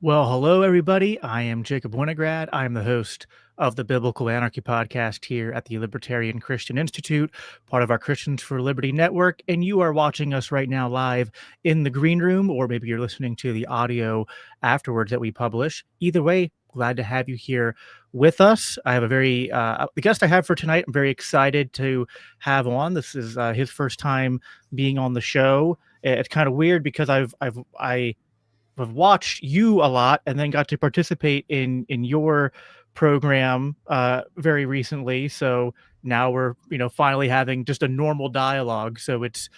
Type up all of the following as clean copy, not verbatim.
Well, hello, everybody. I am Jacob Winograd. I am the host of the Biblical Anarchy podcast here at the Libertarian Christian Institute, part of our Christians for Liberty network. And you are watching us right now live in the green room, or maybe you're listening to the audio afterwards that we publish. Either way, glad to have you here with us. I have the guest I have for tonight. I'm very excited to have on. This is his first time being on the show. It's kind of weird because I've watched you a lot and then got to participate in your program very recently. So now we're finally having just a normal dialogue. So it's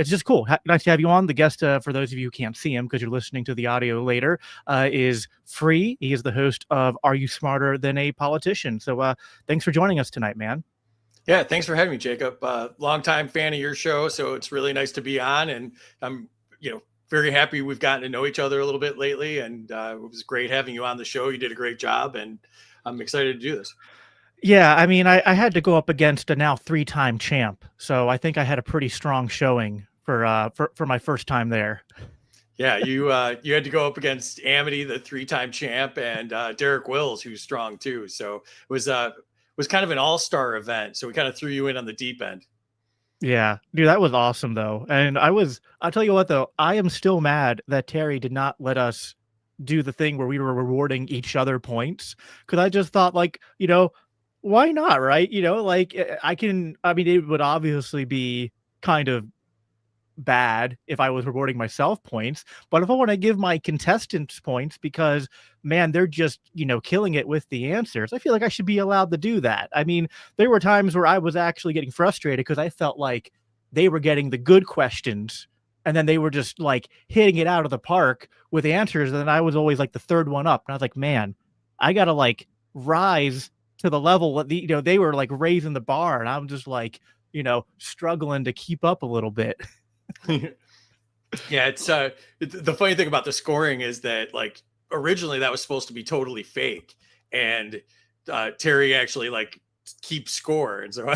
just cool. Nice to have you on. The guest, for those of you who can't see him because you're listening to the audio later, is Free. He is the host of Are You Smarter Than a Politician? So thanks for joining us tonight, man. Yeah, thanks for having me, Jacob. Longtime fan of your show, so it's really nice to be on, and I'm very happy we've gotten to know each other a little bit lately, and it was great having you on the show. You did a great job, and I'm excited to do this. Yeah, I mean, I had to go up against a now three-time champ, so I think I had a pretty strong showing for my first time there. Yeah, you had to go up against Amity, the three-time champ, and Derek Wills, who's strong too. So it was kind of an all-star event. So we kind of threw you in on the deep end. Yeah, dude, that was awesome though. And I'll tell you what though, I am still mad that Terry did not let us do the thing where we were rewarding each other points. Cause I just thought like, why not? Right. I mean, it would obviously be kind of bad if I was rewarding myself points, but if I want to give my contestants points because man, they're just, killing it with the answers, I feel like I should be allowed to do that. I mean, there were times where I was actually getting frustrated because I felt like they were getting the good questions and then they were just like hitting it out of the park with answers. And then I was always like the third one up. And I was like, man, I got to like rise to the level that they were like raising the bar. And I'm just like, struggling to keep up a little bit. Yeah, it's the funny thing about the scoring is that like originally that was supposed to be totally fake, and Terry actually like keeps score, and so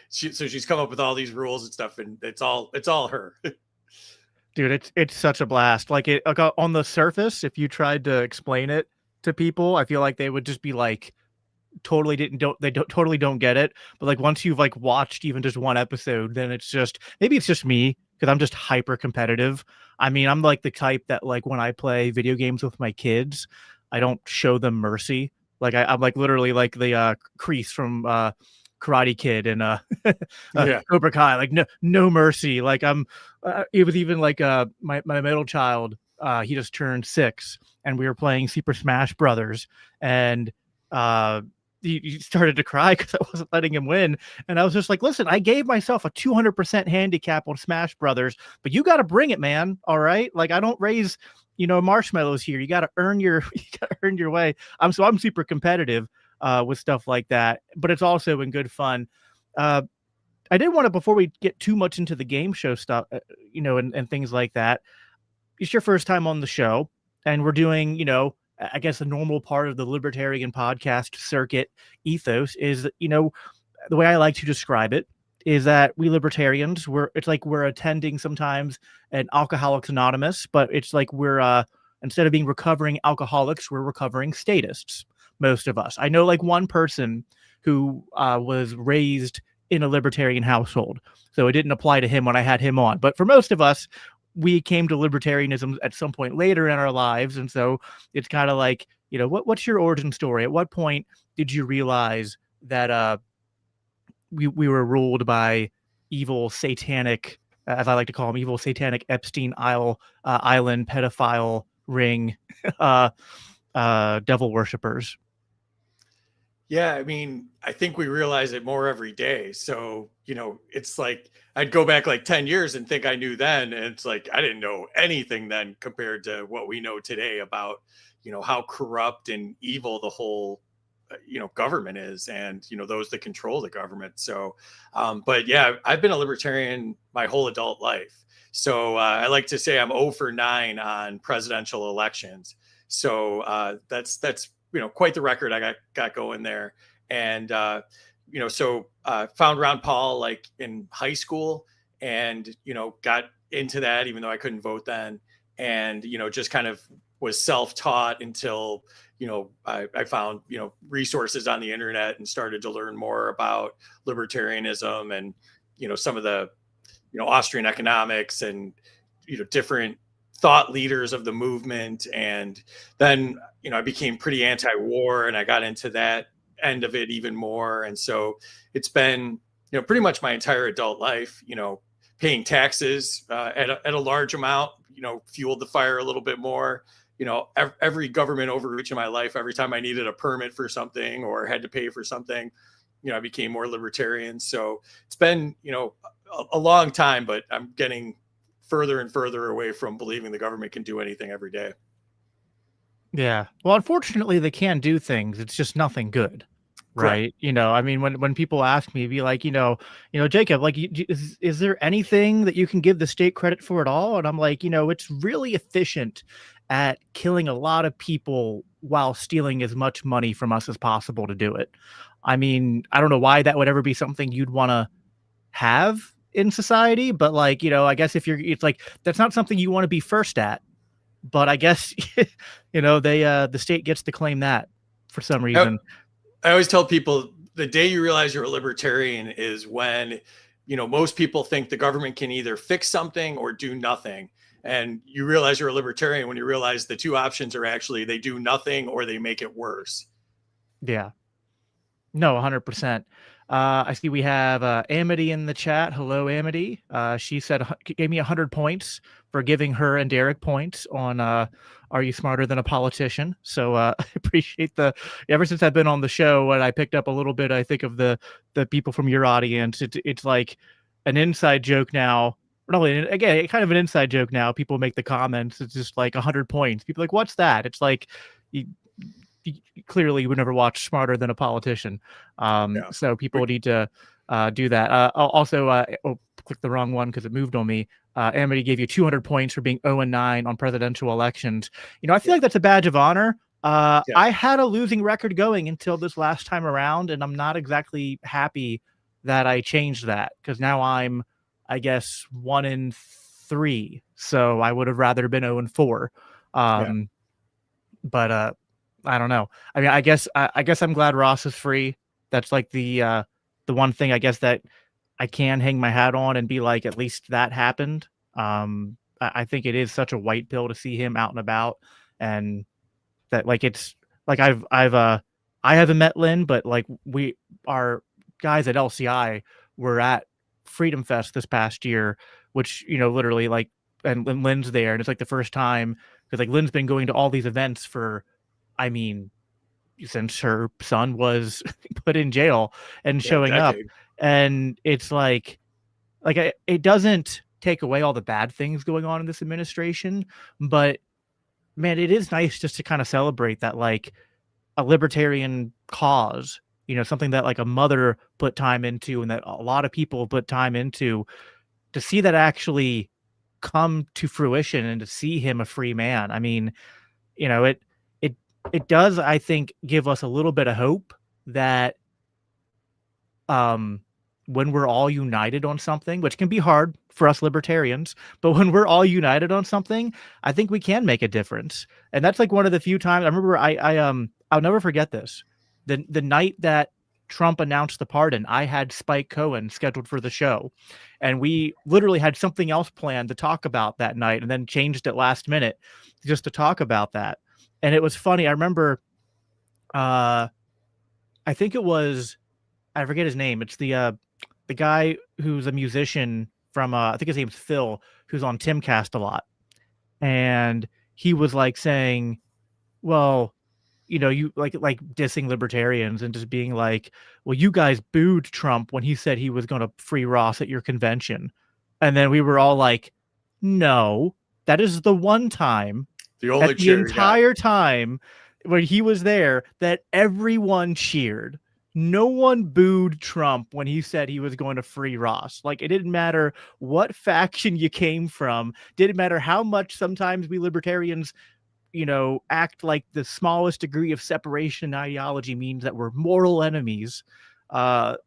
she's come up with all these rules and stuff, and it's all her. Dude, it's such a blast. Like on the surface, if you tried to explain it to people, I feel like they would just be like totally don't get it. But like once you've like watched even just one episode, then maybe it's just me because I'm just hyper competitive. I mean, I'm like the type that like when I play video games with my kids, I don't show them mercy. Like I'm like literally like the Kreese from Karate Kid and Yeah. Cobra Kai, like no mercy. Like it was even like my middle child, he just turned 6 and we were playing Super Smash Brothers, and he started to cry because I wasn't letting him win. And I was just like, listen, I gave myself a 200% handicap on Smash Brothers, but you got to bring it, man. All right. Like I don't raise, marshmallows here. You got to earn your way. I'm super competitive with stuff like that, but it's also in good fun. I did want to, before we get too much into the game show stuff, and things like that, it's your first time on the show and we're doing, I guess a normal part of the libertarian podcast circuit ethos is, the way I like to describe it is that we libertarians, it's like we're attending sometimes an Alcoholics Anonymous, but it's like we're, instead of being recovering alcoholics, we're recovering statists. Most of us. I know like one person who was raised in a libertarian household, so it didn't apply to him when I had him on. But for most of us, we came to libertarianism at some point later in our lives. And so it's kind of like, what's your origin story? At what point did you realize that we were ruled by evil satanic, as I like to call them, evil satanic Epstein Island pedophile ring devil worshippers? Yeah, I mean, I think we realize it more every day. So, it's like I'd go back like 10 years and think I knew then. And it's like I didn't know anything then compared to what we know today about, how corrupt and evil the whole, government is, and, those that control the government. So, but yeah, I've been a libertarian my whole adult life. So I like to say I'm 0 for 9 on presidential elections. So that's quite the record I got going there. And, found Ron Paul like in high school and, got into that even though I couldn't vote then. And, just kind of was self-taught until, I found, resources on the internet and started to learn more about libertarianism and, some of the, Austrian economics and, different thought leaders of the movement. And then, I became pretty anti-war and I got into that end of it even more. And so it's been, pretty much my entire adult life, paying taxes at a large amount, fueled the fire a little bit more. Every government overreach in my life, every time I needed a permit for something or had to pay for something, I became more libertarian. So it's been, a long time, but I'm getting further and further away from believing the government can do anything every day. Yeah. Well, unfortunately, they can do things. It's just nothing good, Correct. right? I mean, when people ask me, be like, Jacob, like, is there anything that you can give the state credit for at all? And I'm like, it's really efficient at killing a lot of people while stealing as much money from us as possible to do it. I mean, I don't know why that would ever be something you'd want to have in society, but like, I guess it's like that's not something you want to be first at. But I guess the state gets to claim that for some reason. I always tell people the day you realize you're a libertarian is when, most people think the government can either fix something or do nothing. And you realize you're a libertarian when you realize the two options are actually they do nothing or they make it worse. Yeah. No, 100%. I see we have Amity in the chat. Hello, Amity. She said gave me 100 points for giving her and Derek points on Are You Smarter Than a Politician? So I appreciate ever since I've been on the show and I picked up a little bit, I think, of the people from your audience. It's like an inside joke now. Again, kind of an inside joke now. People make the comments. It's just like 100 points. People are like, what's that? It's like, you clearly you would never watch Smarter Than a Politician. So people need to do that. Also, click the wrong one because it moved on me. Amity gave you 200 points for being 0-9 on presidential elections. I feel like that's a badge of honor. I had a losing record going until this last time around, and I'm not exactly happy that I changed that because now I'm, I guess, 1-3. So I would have rather been 0-4. But I don't know. I mean, I guess I'm glad Ross is free. That's like the one thing I guess that I can hang my hat on and be like, at least that happened. I think it is such a white pill to see him out and about, and that like it's like I haven't met Lynn, but like we our guys at LCI were at Freedom Fest this past year, which literally like and Lynn's there, and it's like the first time because like Lynn's been going to all these events for, I mean, since her son was put in jail and showing up, and it's like it doesn't take away all the bad things going on in this administration, but man, it is nice just to kind of celebrate that like a libertarian cause, something that like a mother put time into and that a lot of people put time into, to see that actually come to fruition and to see him a free man. I mean, it does, I think, give us a little bit of hope that when we're all united on something, which can be hard for us libertarians, but when we're all united on something, I think we can make a difference. And that's like one of the few times I remember I'll never forget this. The night that Trump announced the pardon, I had Spike Cohen scheduled for the show, and we literally had something else planned to talk about that night and then changed it last minute just to talk about that. And it was funny. I remember, I think it was, I forget his name. It's the guy who's a musician from, I think his name's Phil, who's on Timcast a lot. And he was like saying, well, you like dissing libertarians and just being like, well, you guys booed Trump when he said he was going to free Ross at your convention. And then we were all like, no, that is the one time, the entire time when he was there, that everyone cheered. No one booed Trump when he said he was going to free Ross. Like, it didn't matter what faction you came from. Didn't matter how much sometimes we libertarians, act like the smallest degree of separation in ideology means that we're mortal enemies. That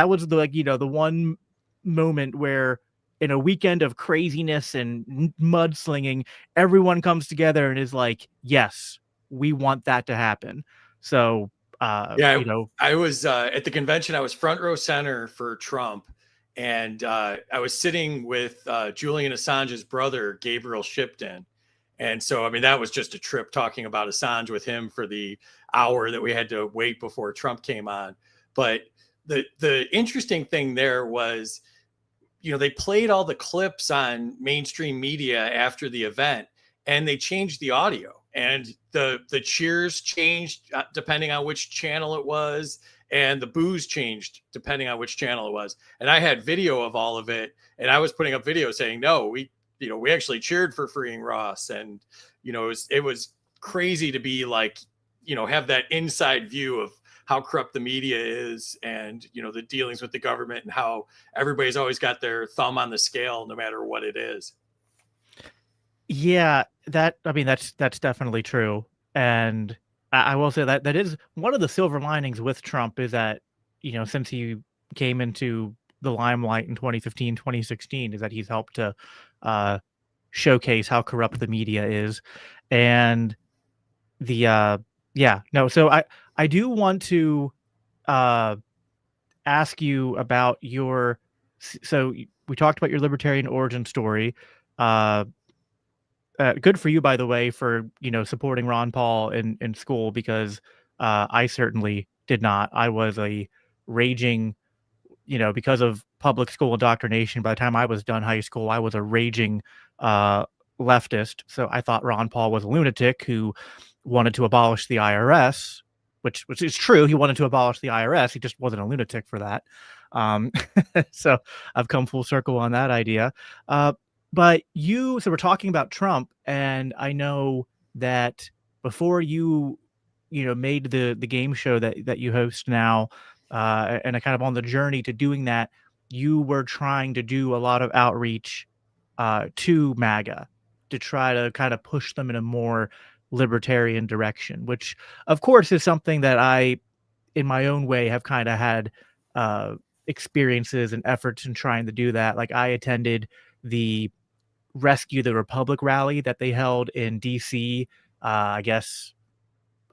was the one moment where in a weekend of craziness and mudslinging, everyone comes together and is like, yes, we want that to happen. So, Yeah, you know, I was at the convention. I was front row center for Trump, and I was sitting with Julian Assange's brother, Gabriel Shipton. And so, I mean, that was just a trip talking about Assange with him for the hour that we had to wait before Trump came on. But the interesting thing there was, they played all the clips on mainstream media after the event, and they changed the audio, and the cheers changed depending on which channel it was, and the boos changed depending on which channel it was. And I had video of all of it, and I was putting up video saying, no, we actually cheered for freeing Ross. And it was crazy to be like, have that inside view of how corrupt the media is, and the dealings with the government, and how everybody's always got their thumb on the scale no matter what it is. yeah, that's definitely true. And I will say that that is one of the silver linings with Trump, is that, since he came into the limelight in 2015, 2016, is that he's helped to showcase how corrupt the media is. And the yeah, no, so I do want to uh ask you about your so we talked about your libertarian origin story. uh Good for you, by the way, for supporting Ron Paul in school, because I certainly did not. I was a raging, because of public school indoctrination. By the time I was done high school, I was a raging uh, leftist. So I thought Ron Paul was a lunatic who wanted to abolish the IRS, which is true. He wanted to abolish the IRS. He just wasn't a lunatic for that. Um, so I've come full circle on that idea. Uh, so we're talking about Trump, and I know that before made the game show that you host now, and kind of on the journey to doing that, you were trying to do a lot of outreach to MAGA to try to kind of push them in a more libertarian direction, which of course is something that I, in my own way, have kind of had uh, experiences and efforts in trying to do that. Like, I attended the Rescue the Republic rally that they held in DC, I guess,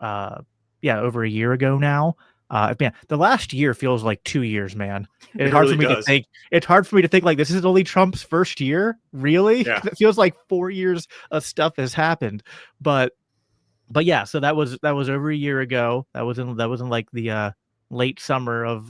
yeah, over a year ago now. Man, the last year feels like 2 years, man. It really does. It's hard for me to think like this is only Trump's first year, really. Yeah. It feels like 4 years of stuff has happened. But yeah, so that was over a year ago. That was in like the late summer of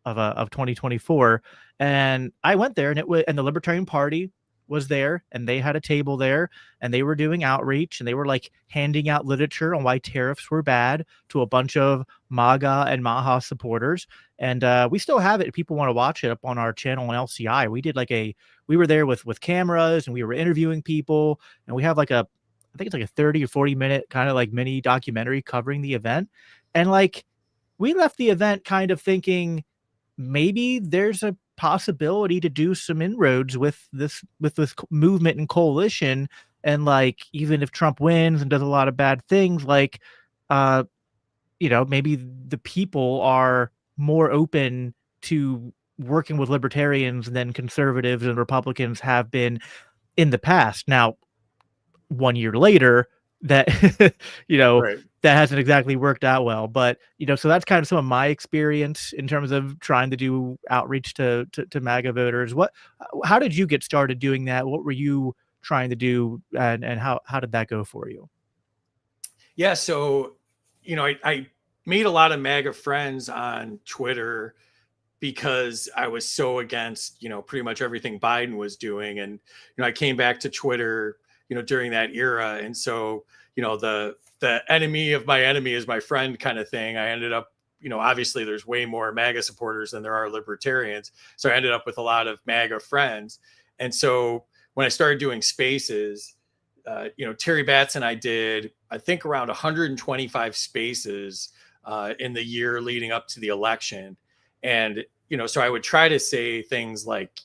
2024, and I went there, and the Libertarian Party was there, and they had a table there, and they were doing outreach, and they were like handing out literature on why tariffs were bad to a bunch of MAGA and Maha supporters. And we still have it if people want to watch it up on our channel on LCI. We were there with cameras, and we were interviewing people, and we have like I think it's like a 30 or 40-minute kind of like mini documentary covering the event. And like, we left the event kind of thinking, maybe there's a possibility to do some inroads with this movement and coalition. And like, even if Trump wins and does a lot of bad things, like maybe the people are more open to working with libertarians than conservatives and Republicans have been in the past. Now, 1 year later, that Right. that hasn't exactly worked out well. But so that's kind of some of my experience in terms of trying to do outreach to MAGA voters. How did you get started doing that? What were you trying to do, and how did that go for you? Yeah. So, I made a lot of MAGA friends on Twitter because I was so against, pretty much everything Biden was doing. And, I came back to Twitter, during that era. And so, the enemy of my enemy is my friend kind of thing. I ended up, obviously there's way more MAGA supporters than there are libertarians. So I ended up with a lot of MAGA friends. And so when I started doing spaces, Terry Batts and I did, I think, around 125 spaces in the year leading up to the election. And, so I would try to say things like,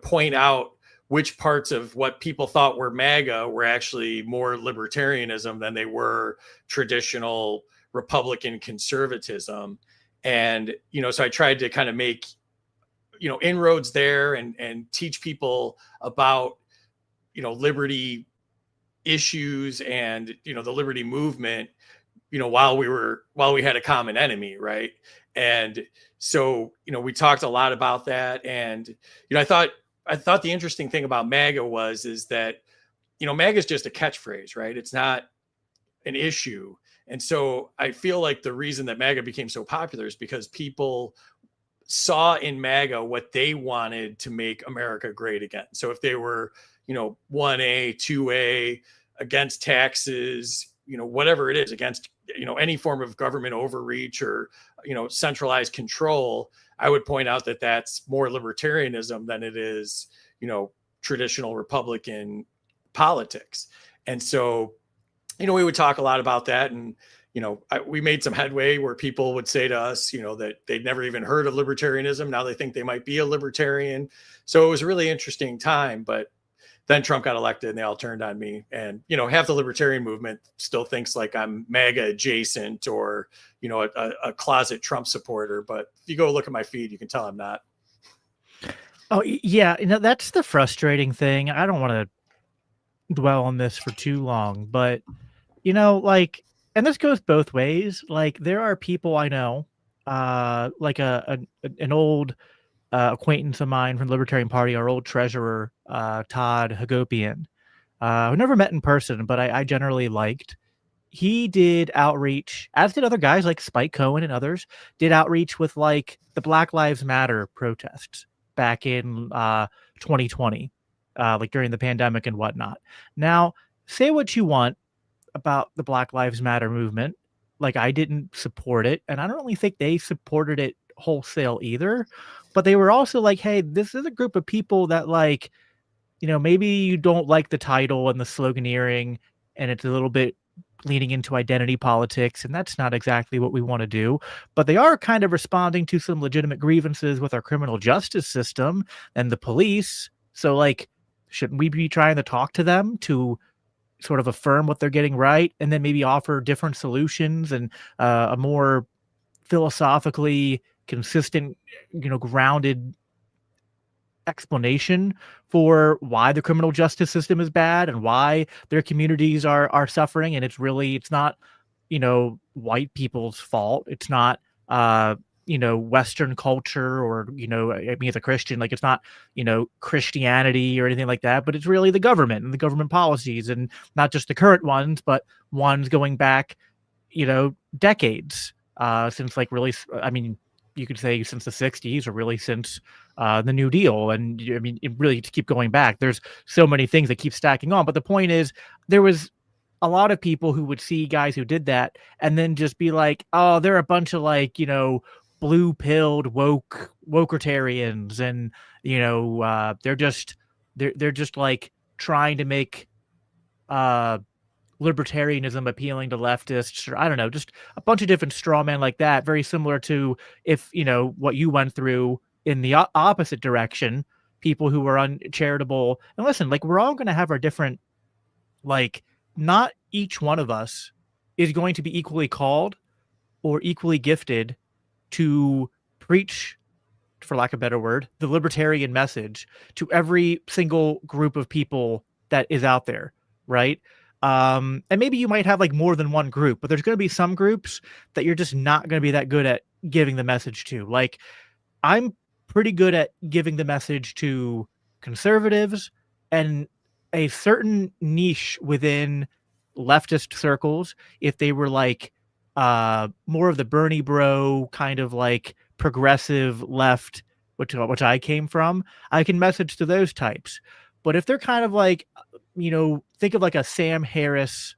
point out which parts of what people thought were MAGA were actually more libertarianism than they were traditional Republican conservatism. And, so I tried to kind of make, inroads there and teach people about, liberty issues and, the liberty movement, while we had a common enemy. Right. And so, we talked a lot about that. And, I thought the interesting thing about MAGA is that, MAGA is just a catchphrase, right? It's not an issue. And so I feel like the reason that MAGA became so popular is because people saw in MAGA what they wanted to make America great again. So if they were, 1A, 2A, against taxes, whatever it is, against, any form of government overreach or, centralized control, I would point out that that's more libertarianism than it is, traditional Republican politics. And so, we would talk a lot about that. And, we made some headway where people would say to us, that they'd never even heard of libertarianism. Now they think they might be a libertarian. So it was a really interesting time. But then Trump got elected and they all turned on me. And, half the libertarian movement still thinks like I'm MAGA adjacent or, a closet Trump supporter. But if you go look at my feed, you can tell I'm not. Oh, yeah. That's the frustrating thing. I don't want to dwell on this for too long, but, like, and this goes both ways. Like, there are people I know, like an old acquaintance of mine from the Libertarian Party, our old treasurer, Todd Hagopian, who never met in person, but I generally liked. He did outreach, as did other guys like Spike Cohen and others, did outreach with like the Black Lives Matter protests back in 2020, like during the pandemic and whatnot. Now, say what you want about the Black Lives Matter movement. Like, I didn't support it, and I don't really think they supported it wholesale either. But they were also like, hey, this is a group of people that, like, maybe you don't like the title and the sloganeering, and it's a little bit leaning into identity politics, and that's not exactly what we want to do. But they are kind of responding to some legitimate grievances with our criminal justice system and the police. So, like, shouldn't we be trying to talk to them to sort of affirm what they're getting right, and then maybe offer different solutions and a more philosophically consistent, grounded explanation for why the criminal justice system is bad and why their communities are suffering? And it's not, white people's fault. It's not, Western culture or, I mean, as a Christian, like, it's not, Christianity or anything like that, but it's really the government and the government policies, and not just the current ones, but ones going back, decades, since, like, really, I mean, you could say since the 60s, or really since the New Deal. And I mean, really, to keep going back, there's so many things that keep stacking on. But the point is, there was a lot of people who would see guys who did that and then just be like, oh, they're a bunch of, like, blue-pilled wokeritarians, and they're just like trying to make libertarianism appealing to leftists, or I don't know, just a bunch of different straw men like that, very similar to if, what you went through in the opposite direction, people who were uncharitable. And listen, like, we're all going to have our different, like, not each one of us is going to be equally called or equally gifted to preach, for lack of a better word, the libertarian message to every single group of people that is out there, right? And maybe you might have, like, more than one group, but there's going to be some groups that you're just not going to be that good at giving the message to. Like, I'm pretty good at giving the message to conservatives and a certain niche within leftist circles. If they were like more of the Bernie bro kind of, like, progressive left, which I came from, I can message to those types. But if they're kind of like, think of like a Sam Harris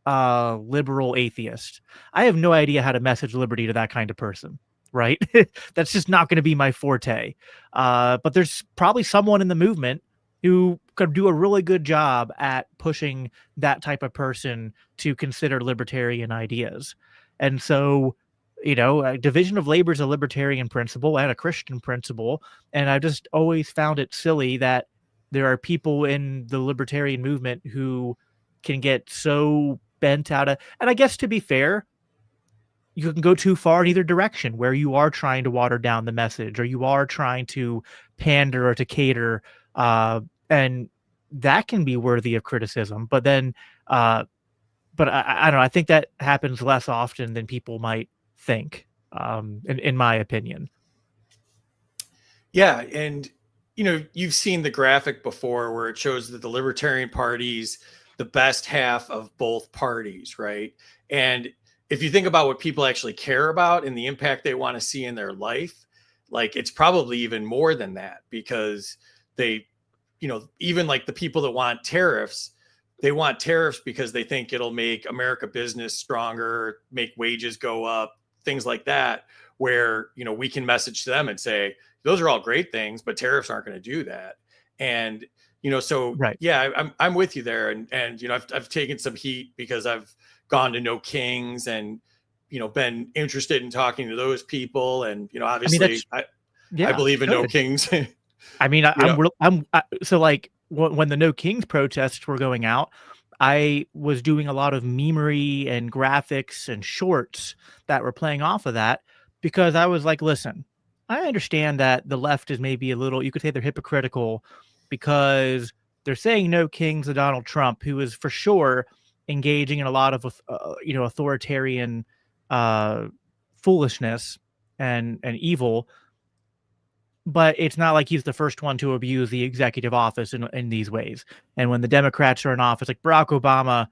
liberal atheist, I have no idea how to message liberty to that kind of person, right? That's just not going to be my forte. But there's probably someone in the movement who could do a really good job at pushing that type of person to consider libertarian ideas. And so, division of labor is a libertarian principle and a Christian principle. And I just always found it silly that there are people in the libertarian movement who can get so bent out of, and I guess, to be fair, you can go too far in either direction, where you are trying to water down the message, or you are trying to pander or to cater, and that can be worthy of criticism. But then, but I don't know. I think that happens less often than people might think, in my opinion. Yeah, and you've seen the graphic before where it shows that the Libertarian Party's the best half of both parties, right? And if you think about what people actually care about and the impact they want to see in their life, like it's probably even more than that, because they, even like the people that want tariffs, they want tariffs because they think it'll make America business stronger, make wages go up, things like that, where, we can message to them and say, those are all great things, but tariffs aren't going to do that. And, so Right. yeah, I'm with you there. And, I've taken some heat because I've gone to No Kings and, been interested in talking to those people. And, I mean, obviously that's I yeah, believe in No good. Kings, I mean, you know, so like when the No Kings protests were going out, I was doing a lot of memery and graphics and shorts that were playing off of that, because I was like, listen, I understand that the left is maybe a little, you could say they're hypocritical, because they're saying no kings to Donald Trump, who is for sure engaging in a lot of, authoritarian, uh, foolishness and evil, but it's not like he's the first one to abuse the executive office in these ways. And when the Democrats are in office, like Barack Obama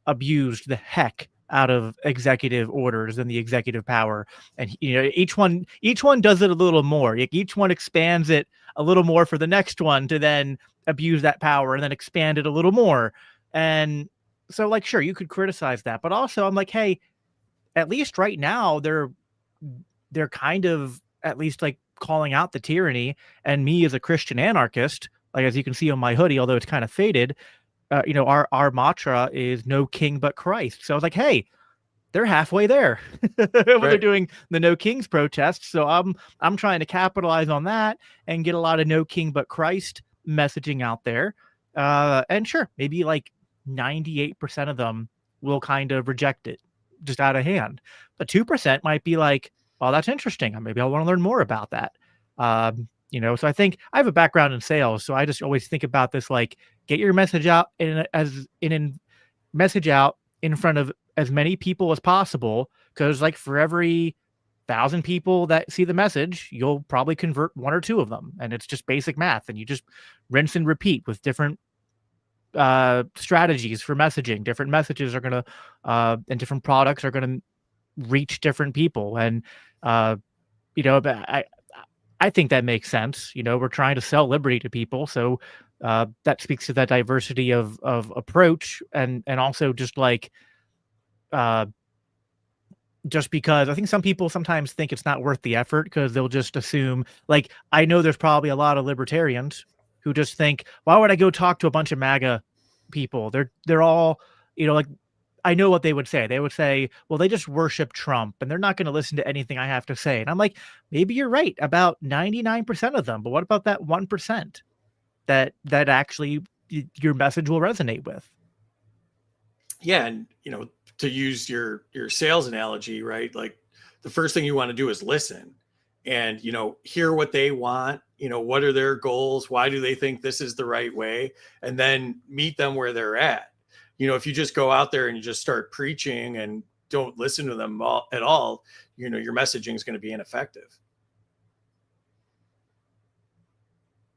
abused the heck out of executive orders and the executive power. And each one does it a little more. Each one expands it a little more for the next one to then abuse that power and then expand it a little more. And so, like, sure, you could criticize that, but also I'm like, hey, at least right now they're kind of at least like calling out the tyranny. And me as a Christian anarchist, like as you can see on my hoodie, although it's kind of faded, our mantra is no king but Christ. So I was like, hey, they're halfway there when they're right. doing the No Kings protests. So I'm trying to capitalize on that and get a lot of no king but Christ messaging out there. And sure, maybe like 98% of them will kind of reject it just out of hand. But 2% might be like, well, that's interesting. Maybe I want to learn more about that. So I think I have a background in sales. So I just always think about this like, get your message out message out in front of as many people as possible, because like for every 1,000 people that see the message, you'll probably convert one or two of them, and it's just basic math, and you just rinse and repeat with different strategies for messaging. Different messages are going to and different products are going to reach different people. And but I think that makes sense. We're trying to sell liberty to people, so that speaks to that diversity of approach, and also just like uh, just because I think some people sometimes think it's not worth the effort, because they'll just assume, like, I know there's probably a lot of libertarians who just think, why would I go talk to a bunch of MAGA people? They're all, like, I know what they would say. They would say, well, they just worship Trump and they're not going to listen to anything I have to say. And I'm like, maybe you're right about 99% of them, but what about that 1% that actually your message will resonate with? Yeah, and to use your sales analogy, right? Like the first thing you want to do is listen and hear what they want, what are their goals, why do they think this is the right way, and then meet them where they're at. If you just go out there and you just start preaching and don't listen to them at all, your messaging is going to be ineffective.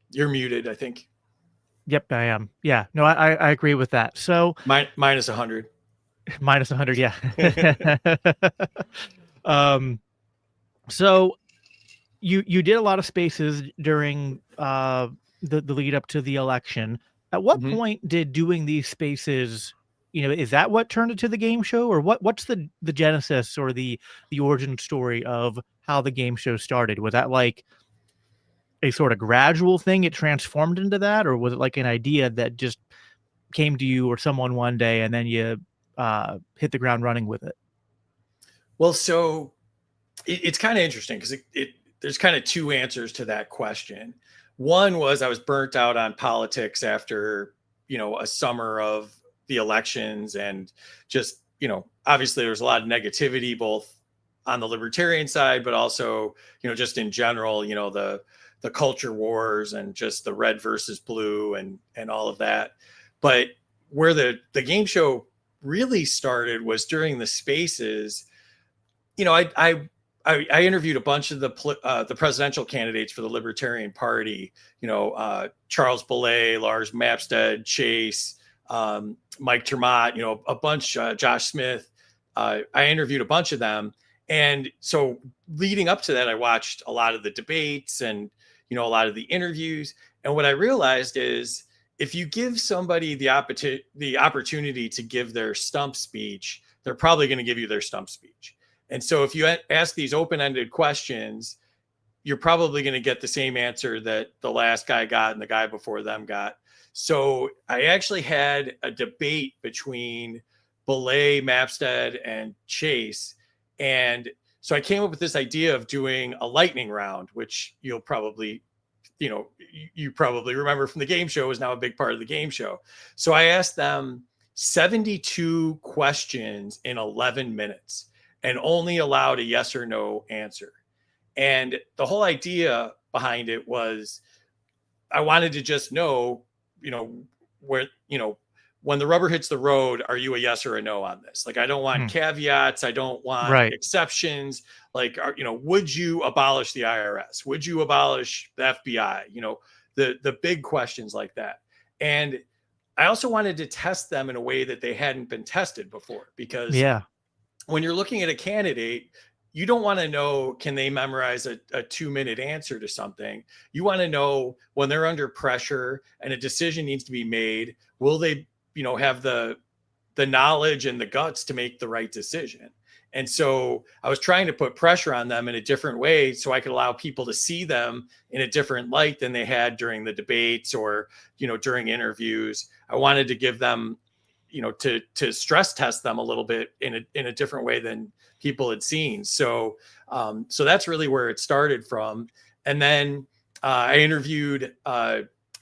You're muted, I think. Yep, I am. Yeah, no, I agree with that. So Minus 100. minus 100, yeah. um, so you did a lot of spaces during the lead up to the election. At what Mhm. point did doing these spaces, is that what turned it to the game show, or what's the genesis or the origin story of how the game show started? Was that like a sort of gradual thing, it transformed into that, or was it like an idea that just came to you or someone one day and then you hit the ground running with it? Well, so it's kind of interesting because there's kind of two answers to that question. One was I was burnt out on politics after a summer of the elections, and just obviously there was a lot of negativity both on the libertarian side, but also, just in general, the culture wars and just the red versus blue and all of that. But where the game show really started was during the spaces. I interviewed a bunch of the presidential candidates for the Libertarian Party. Charles Boulay, Lars Mapstead, Chase, Mike Termott. A bunch. Josh Smith. I interviewed a bunch of them, and so leading up to that, I watched a lot of the debates and a lot of the interviews. And what I realized is, if you give somebody the opportunity to give their stump speech, they're probably going to give you their stump speech. And so if you ask these open-ended questions, you're probably going to get the same answer that the last guy got and the guy before them got. So I actually had a debate between Belay, Mapstead, and Chase. And so I came up with this idea of doing a lightning round, which you'll probably, you probably remember from the game show, is now a big part of the game show. So I asked them 72 questions in 11 minutes. And only allowed a yes or no answer. And the whole idea behind it was, I wanted to just know, where, when the rubber hits the road, are you a yes or a no on this? Like, I don't want caveats. I don't want exceptions. Like, would you abolish the IRS? Would you abolish the FBI? The big questions like that. And I also wanted to test them in a way that they hadn't been tested before, because when you're looking at a candidate, you don't want to know, can they memorize a 2-minute answer to something? You want to know, when they're under pressure and a decision needs to be made, will they, have the knowledge and the guts to make the right decision? And so I was trying to put pressure on them in a different way, so I could allow people to see them in a different light than they had during the debates or, during interviews. I wanted to give them, to stress test them a little bit in a different way than people had seen. So that's really where it started from. And then I interviewed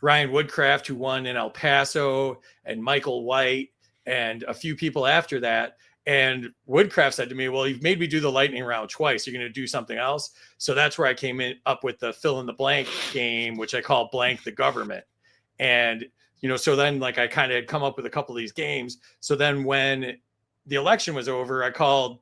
Ryan Woodcraft, who won in El Paso, and Michael White, and a few people after that. And Woodcraft said to me, well, you've made me do the lightning round twice. You're going to do something else. So that's where I came up with the fill in the blank game, which I call Blank the Government. And so then, like, I kind of had come up with a couple of these games. So then when the election was over, I called,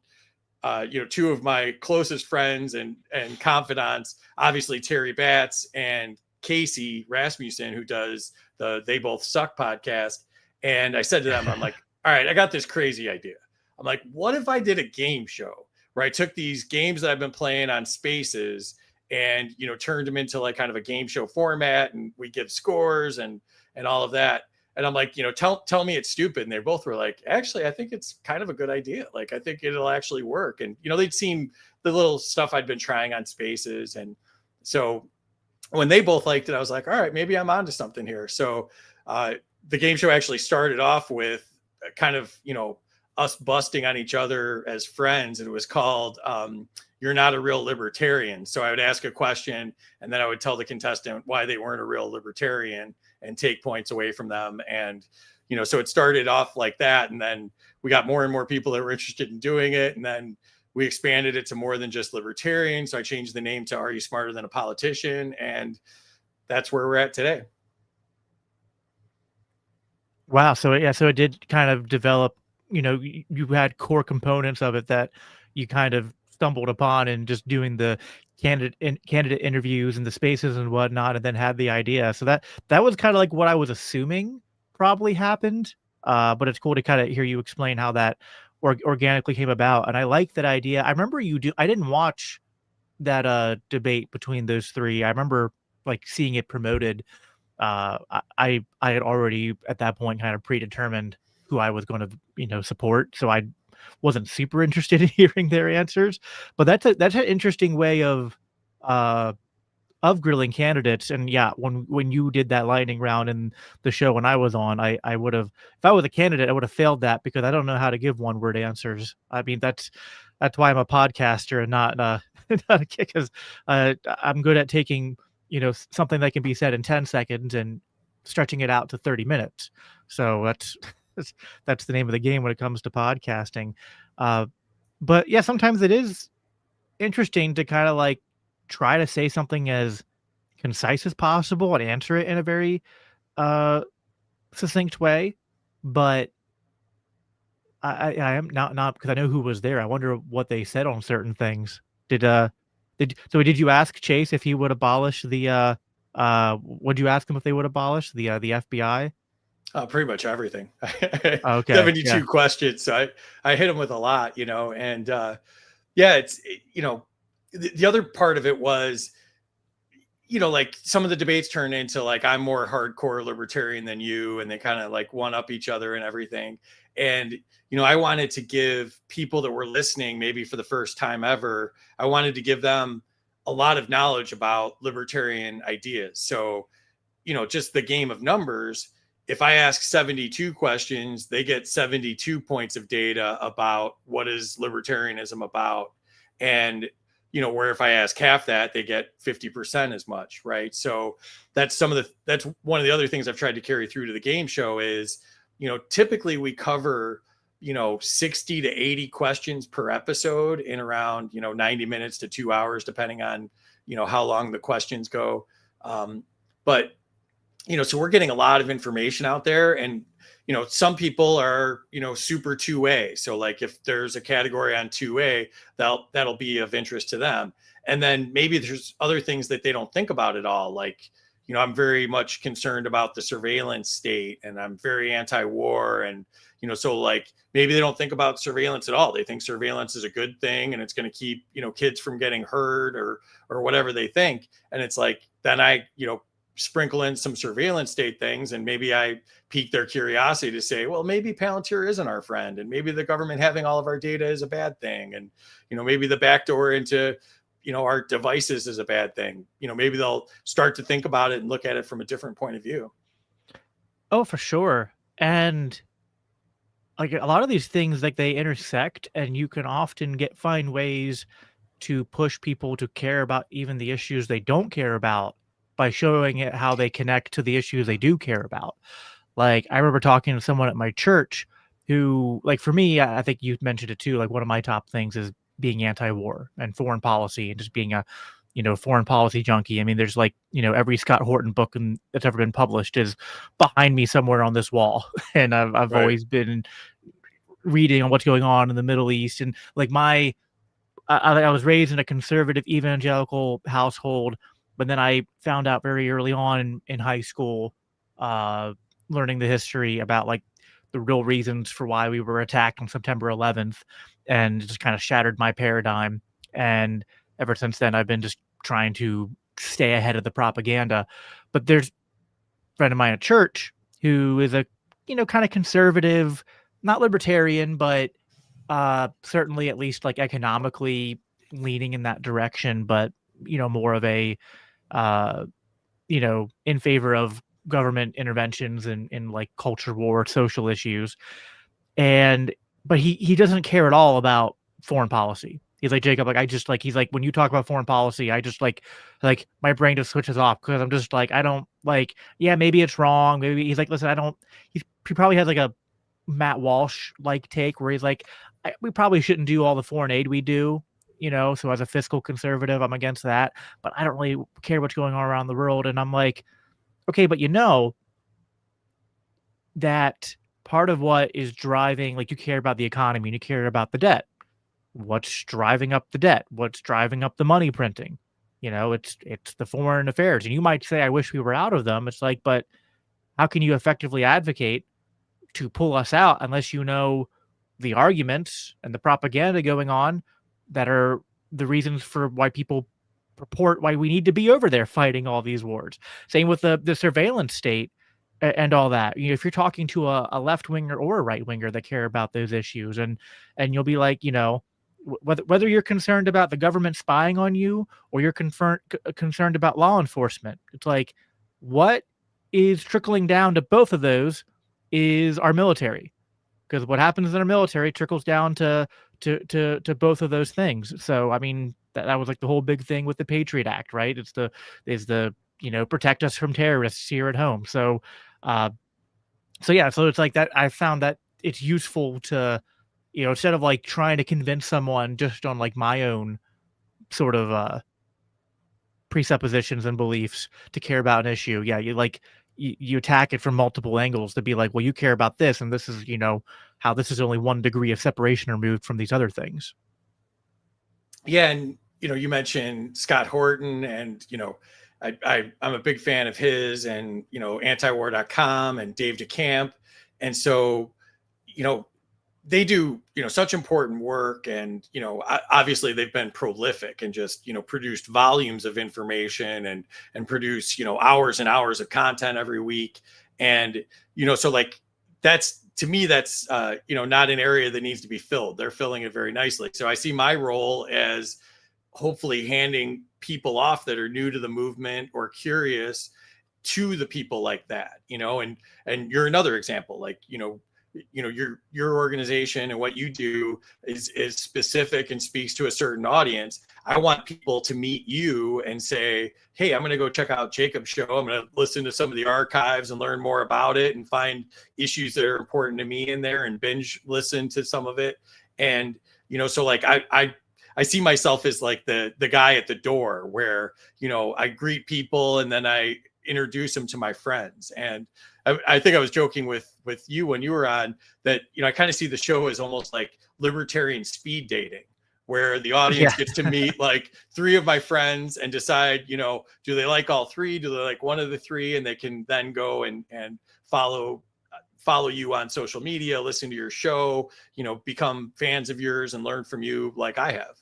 two of my closest friends and confidants, obviously Terry Batts and Casey Rasmussen, who does the They Both Suck podcast. And I said to them, I'm like, all right, I got this crazy idea. I'm like, what if I did a game show where I took these games that I've been playing on Spaces and, turned them into like kind of a game show format, and we give scores and all of that. And I'm like, tell me it's stupid. And they both were like, actually, I think it's kind of a good idea. Like, I think it'll actually work. And, they'd seen the little stuff I'd been trying on Spaces. And so when they both liked it, I was like, all right, maybe I'm onto something here. So the game show actually started off with kind of, us busting on each other as friends. And it was called You're Not a Real Libertarian. So I would ask a question, and then I would tell the contestant why they weren't a real libertarian and take points away from them. And, so it started off like that. And then we got more and more people that were interested in doing it. And then we expanded it to more than just libertarian. So I changed the name to Are You Smarter Than a Politician? And that's where we're at today. Wow. So it did kind of develop, you had core components of it that you kind of stumbled upon and just doing the candidate interviews and the Spaces and whatnot, and then had the idea. So that was kind of like what I was assuming probably happened. But it's cool to kind of hear you explain how that organically came about. And I like that idea. I remember I didn't watch that debate between those three. I remember like seeing it promoted. I had already at that point kind of predetermined who I was going to, support. So I wasn't super interested in hearing their answers, but that's an interesting way of grilling candidates. And yeah, when you did that lightning round in the show when I was on, I would have, if I was a candidate, I would have failed that because I don't know how to give 1-word answers. I mean, that's why I'm a podcaster and not not a kid, because I'm good at taking, something that can be said in 10 seconds and stretching it out to 30 minutes. So that's the name of the game when it comes to podcasting. But yeah, sometimes it is interesting to kind of like try to say something as concise as possible and answer it in a very uh succinct way. But I am not because I know who was there. I wonder what they said on certain things. Did did you ask Chase if he would abolish the would you ask him if they would abolish the FBI? Pretty much everything. Okay, yeah. 72 questions. So I hit him with a lot, and yeah, the other part of it was, like some of the debates turn into like I'm more hardcore libertarian than you, and they kind of like one up each other and everything. And I wanted to give people that were listening, maybe for the first time ever, I wanted to give them a lot of knowledge about libertarian ideas. So, just the game of numbers. If I ask 72 questions, they get 72 points of data about what is libertarianism about. And where if I ask half that, they get 50% as much, right? So that's one of the other things I've tried to carry through to the game show is, typically we cover, 60 to 80 questions per episode in around, 90 minutes to 2 hours, depending on, how long the questions go. But, so we're getting a lot of information out there, and, some people are, super 2A. So like if there's a category on 2A, that'll be of interest to them. And then maybe there's other things that they don't think about at all. Like, I'm very much concerned about the surveillance state, and I'm very anti-war. And, so like maybe they don't think about surveillance at all. They think surveillance is a good thing and it's going to keep, kids from getting hurt or whatever they think. And it's like, then I, sprinkle in some surveillance state things, and maybe I pique their curiosity to say, well, maybe Palantir isn't our friend, and maybe the government having all of our data is a bad thing, and maybe the backdoor into our devices is a bad thing. Maybe they'll start to think about it and look at it from a different point of view. Oh, for sure. And like a lot of these things, like they intersect, and you can often find ways to push people to care about even the issues they don't care about by showing it how they connect to the issues they do care about. Like I remember talking to someone at my church who, like for me, I think you mentioned it too. Like one of my top things is being anti-war and foreign policy, and just being a, foreign policy junkie. I mean, there's like, every Scott Horton book that's ever been published is behind me somewhere on this wall, and I've Right. always been reading on what's going on in the Middle East. And like I was raised in a conservative evangelical household, but then I found out very early on in high school, uh, learning the history about like the real reasons for why we were attacked on September 11th, and it just kind of shattered my paradigm. And ever since then, I've been just trying to stay ahead of the propaganda. But there's a friend of mine at church who is a, kind of conservative, not libertarian, but certainly at least like economically leaning in that direction, but more of a uh in favor of government interventions in like culture war, social issues. And but he doesn't care at all about foreign policy. He's like, Jacob, like I just like he's like, when you talk about foreign policy, I just like my brain just switches off, because I'm just like, I don't like, yeah, maybe it's wrong. Maybe he's like, listen, I don't he probably has like a Matt Walsh like take where he's like, we probably shouldn't do all the foreign aid we do, so as a fiscal conservative, I'm against that, but I don't really care what's going on around the world. And I'm like, okay, but that part of what is driving, like, you care about the economy and you care about the debt. What's driving up the debt? What's driving up the money printing? It's the foreign affairs. And you might say, I wish we were out of them. It's like, but how can you effectively advocate to pull us out unless you know the arguments and the propaganda going on that are the reasons for why people purport why we need to be over there fighting all these wars? Same with the surveillance state and all that. If you're talking to a left winger or a right winger that care about those issues, and you'll be like, whether you're concerned about the government spying on you or you're concerned about law enforcement, it's like, what is trickling down to both of those is our military, because what happens in our military trickles down to both of those things. So I mean, that was like the whole big thing with the Patriot Act, right? It's the protect us from terrorists here at home. So yeah, so it's like that. I found that it's useful to, instead of like trying to convince someone just on like my own sort of presuppositions and beliefs to care about an issue. Yeah, you attack it from multiple angles to be like, well, you care about this, and this is, how this is only 1 degree of separation removed from these other things. Yeah, and you mentioned Scott Horton, and I'm a big fan of his, and antiwar.com and Dave DeCamp, and so they do such important work, and obviously they've been prolific and just produced volumes of information, and produce hours and hours of content every week, and so like that's, to me, that's not an area that needs to be filled. They're filling it very nicely. So I see my role as hopefully handing people off that are new to the movement or curious to the people like that, and you're another example. Like your organization and what you do is specific and speaks to a certain audience. I want people to meet you and say, hey, I'm going to go check out Jacob's show. I'm going to listen to some of the archives and learn more about it, and find issues that are important to me in there, and binge listen to some of it. And so like I see myself as like the guy at the door where I greet people, and then I introduce them to my friends. And I think I was joking with you when you were on that, I kind of see the show as almost like libertarian speed dating, where the audience gets to meet like 3 of my friends and decide, do they like all 3? Do they like one of the 3? And they can then go and follow you on social media, listen to your show, become fans of yours and learn from you like I have.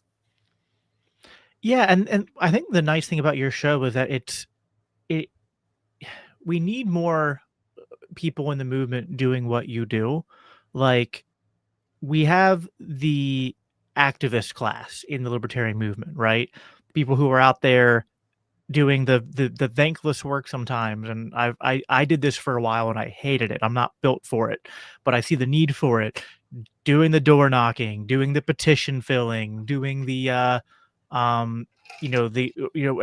Yeah, and I think the nice thing about your show is that we need more people in the movement doing what you do. Like, we have the activist class in the libertarian movement, right? People who are out there doing the thankless work sometimes. And I did this for a while and I hated it. I'm not built for it, but I see the need for it. Doing the door knocking, doing the petition filling, doing the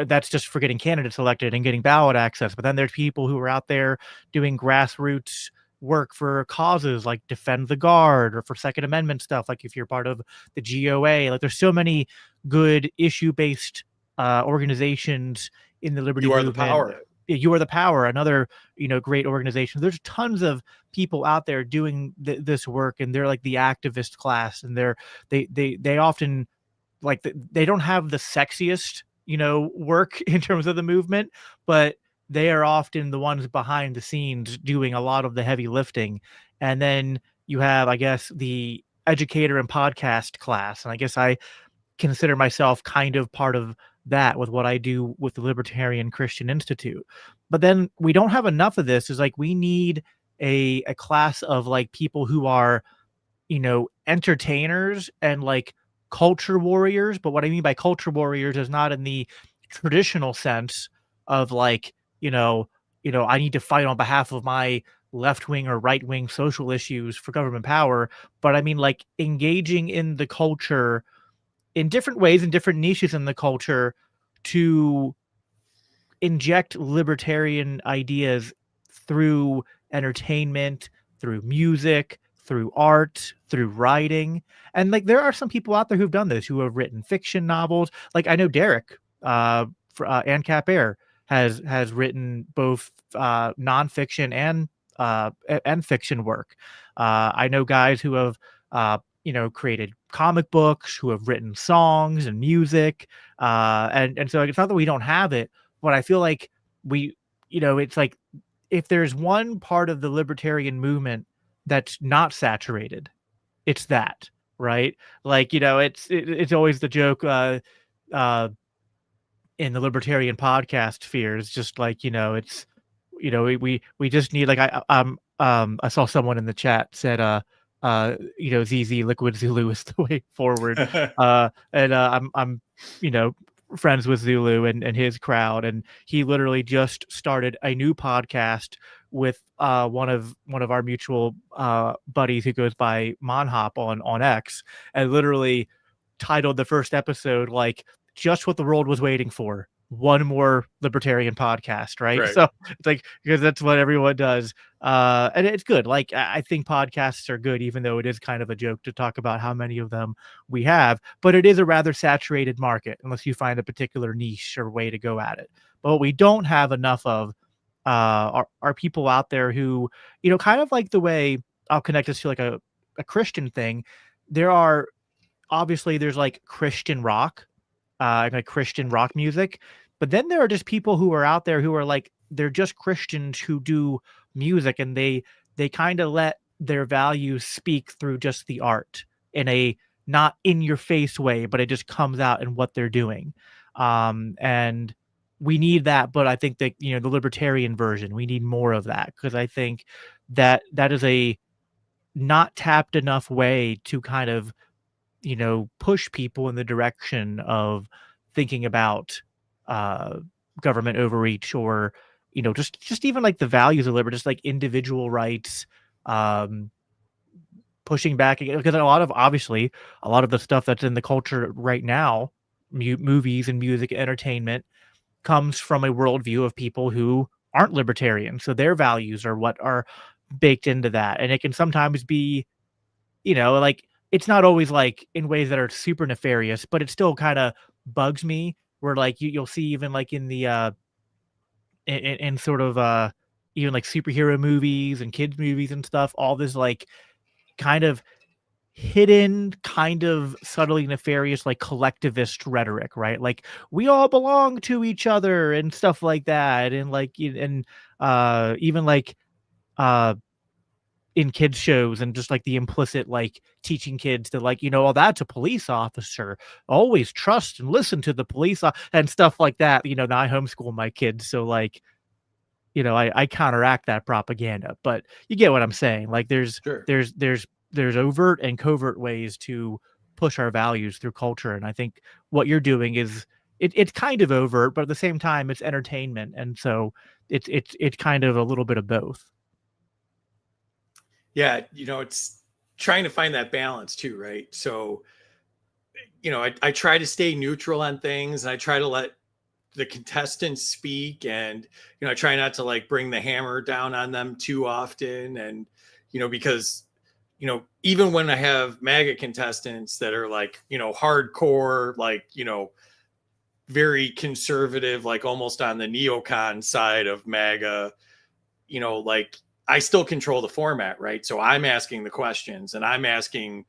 that's just for getting candidates elected and getting ballot access. But then there's people who are out there doing grassroots work for causes like Defend the Guard, or for Second Amendment stuff, like if you're part of the GOA. Like, there's so many good issue-based organizations in the liberty movement. You Are the Power. You Are the Power, another great organization. There's tons of people out there doing this work, and they're like the activist class, and they often, like, they don't have the sexiest work in terms of the movement, but they are often the ones behind the scenes doing a lot of the heavy lifting. And then you have, I guess, the educator and podcast class, and I guess I consider myself kind of part of that with what I do with the Libertarian Christian Institute. But then we don't have enough of this. Is like, we need a class of like people who are entertainers and like culture warriors. But what I mean by culture warriors is not in the traditional sense of like, I need to fight on behalf of my left-wing or right-wing social issues for government power. But I mean, like, engaging in the culture in different ways, in different niches in the culture, to inject libertarian ideas through entertainment, through music, through art, through writing. And like, there are some people out there who've done this, who have written fiction novels. Like, I know Derek for ANCAP Air has written both nonfiction and fiction work. I know guys who have created comic books, who have written songs and music, and so it's not that we don't have it, but I feel like it's like, if there's one part of the libertarian movement that's not saturated, it's that, right? Like, it's always the joke in the libertarian podcast sphere. It's just like, it's we just need, like, I saw someone in the chat said ZZ Liquid Zulu is the way forward. And I'm friends with Zulu and his crowd, and he literally just started a new podcast with one of our mutual buddies who goes by Monhop on X, and literally titled the first episode like, just what the world was waiting for, one more libertarian podcast, right? Right. So it's like, because that's what everyone does. And it's good. Like, I think podcasts are good, even though it is kind of a joke to talk about how many of them we have, but it is a rather saturated market unless you find a particular niche or way to go at it. But what we don't have enough of are people out there who, kind of like the way I'll connect this to like a Christian thing. There are obviously there's like Christian rock, like Christian rock music. But then there are just people who are out there who are like, they're just Christians who do music, and they kind of let their values speak through just the art in a not in your face way, but it just comes out in what they're doing. And we need that, but I think that, the libertarian version, we need more of that, because I think that that is a not tapped enough way to kind of, push people in the direction of thinking about uh, government overreach, or, just even like the values of liberty, just like individual rights, um, pushing back because obviously a lot of the stuff that's in the culture right now, movies and music, entertainment, comes from a worldview of people who aren't libertarian. So their values are what are baked into that, and it can sometimes be, like, it's not always like in ways that are super nefarious, but it still kind of bugs me where like you'll see even like in the in sort of even like superhero movies and kids movies and stuff, all this like kind of hidden, kind of subtly nefarious, like collectivist rhetoric, right? Like, we all belong to each other and stuff like that, and like and even like uh in kids shows, and just like the implicit like teaching kids to like, oh, that's a police officer, always trust and listen to the police and stuff like that. Now I homeschool my kids, so like, I counteract that propaganda, but you get what I'm saying. Like, Sure. there's overt and covert ways to push our values through culture, and I think what you're doing is it's kind of overt, but at the same time it's entertainment, and so it's kind of a little bit of both. Yeah, it's trying to find that balance too, right? So, I try to stay neutral on things, and I try to let the contestants speak, and I try not to like bring the hammer down on them too often. And because even when I have MAGA contestants that are like hardcore, like very conservative, like almost on the neocon side of MAGA, like I still control the format, right? So I'm asking the questions, and I'm asking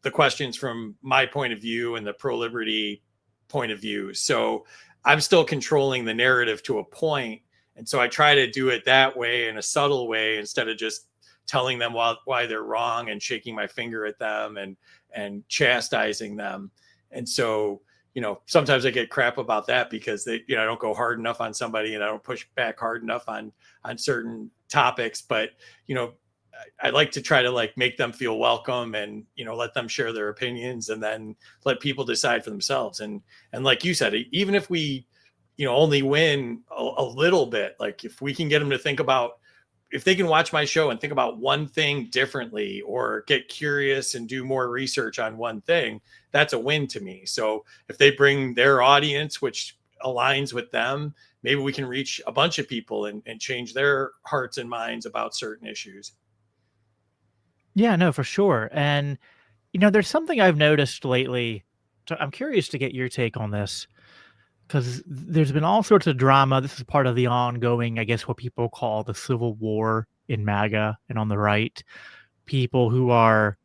the questions from my point of view and the pro liberty point of view. So I'm still controlling the narrative to a point. And so I try to do it that way, in a subtle way, instead of just telling them why they're wrong and shaking my finger at them and chastising them. And so, sometimes I get crap about that because I don't go hard enough on somebody, and I don't push back hard enough on certain topics. But, I like to try to like make them feel welcome, and let them share their opinions, and then let people decide for themselves. And like you said, even if we only win a little bit, like if we can get them to think about, if they can watch my show and think about one thing differently, or get curious and do more research on one thing, that's a win to me. So if they bring their audience, which aligns with them, maybe we can reach a bunch of people and change their hearts and minds about certain issues. Yeah, no, for sure. And there's something I've noticed lately. So I'm curious to get your take on this, because there's been all sorts of drama. This is part of the ongoing, I guess, what people call the civil war in MAGA and on the right. People who are,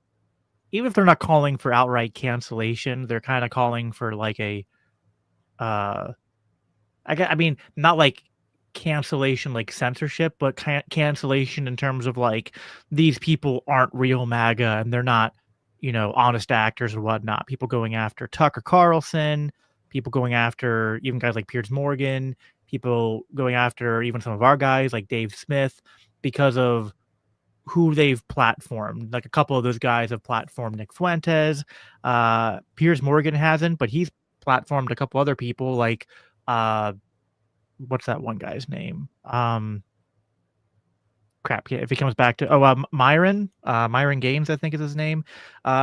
even if they're not calling for outright cancellation, they're kind of calling for like a, uh, I mean, not like cancellation like censorship, but cancellation in terms of like, these people aren't real MAGA and they're not, honest actors or whatnot. People going after Tucker Carlson, people going after even guys like Piers Morgan, people going after even some of our guys like Dave Smith, because of who they've platformed. Like, a couple of those guys have platformed Nick Fuentes. Piers Morgan hasn't, but he's platformed a couple other people like uh what's that one guy's name? Crap. Yeah, if he comes back to Myron Gaines, I think is his name.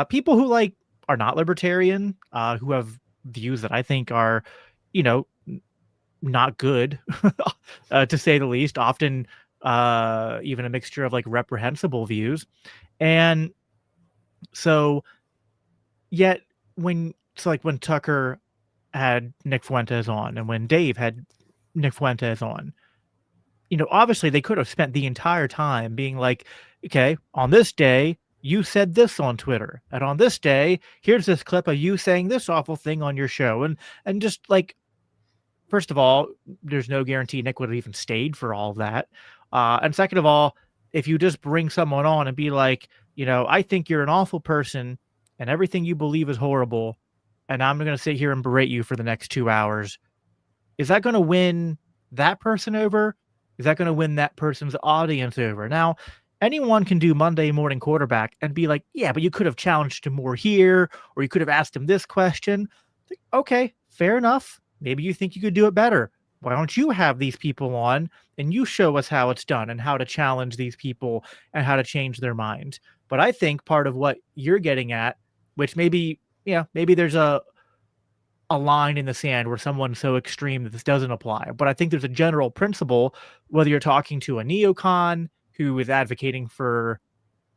People who like are not libertarian, who have views that I think are, you know, not good, to say the least, often even a mixture of like reprehensible views. And so yet when when Tucker had Nick Fuentes on and when Dave had Nick Fuentes on, obviously they could have spent the entire time being like, okay, on this day, you said this on Twitter. And on this day, here's this clip of you saying this awful thing on your show. And just like, first of all, there's no guarantee Nick would have even stayed for all of that. And second of all, if you just bring someone on and be like, I think you're an awful person and everything you believe is horrible, and I'm going to sit here and berate you for the next 2 hours, is that going to win that person over? Is that going to win that person's audience over? Now, anyone can do Monday morning quarterback and be like, yeah, but you could have challenged him more here, or you could have asked him this question. Okay, fair enough. Maybe you think you could do it better. Why don't you have these people on and you show us how it's done and how to challenge these people and how to change their minds? But I think part of what you're getting at, which maybe there's a line in the sand where someone's so extreme that this doesn't apply. But I think there's a general principle, whether you're talking to a neocon who is advocating for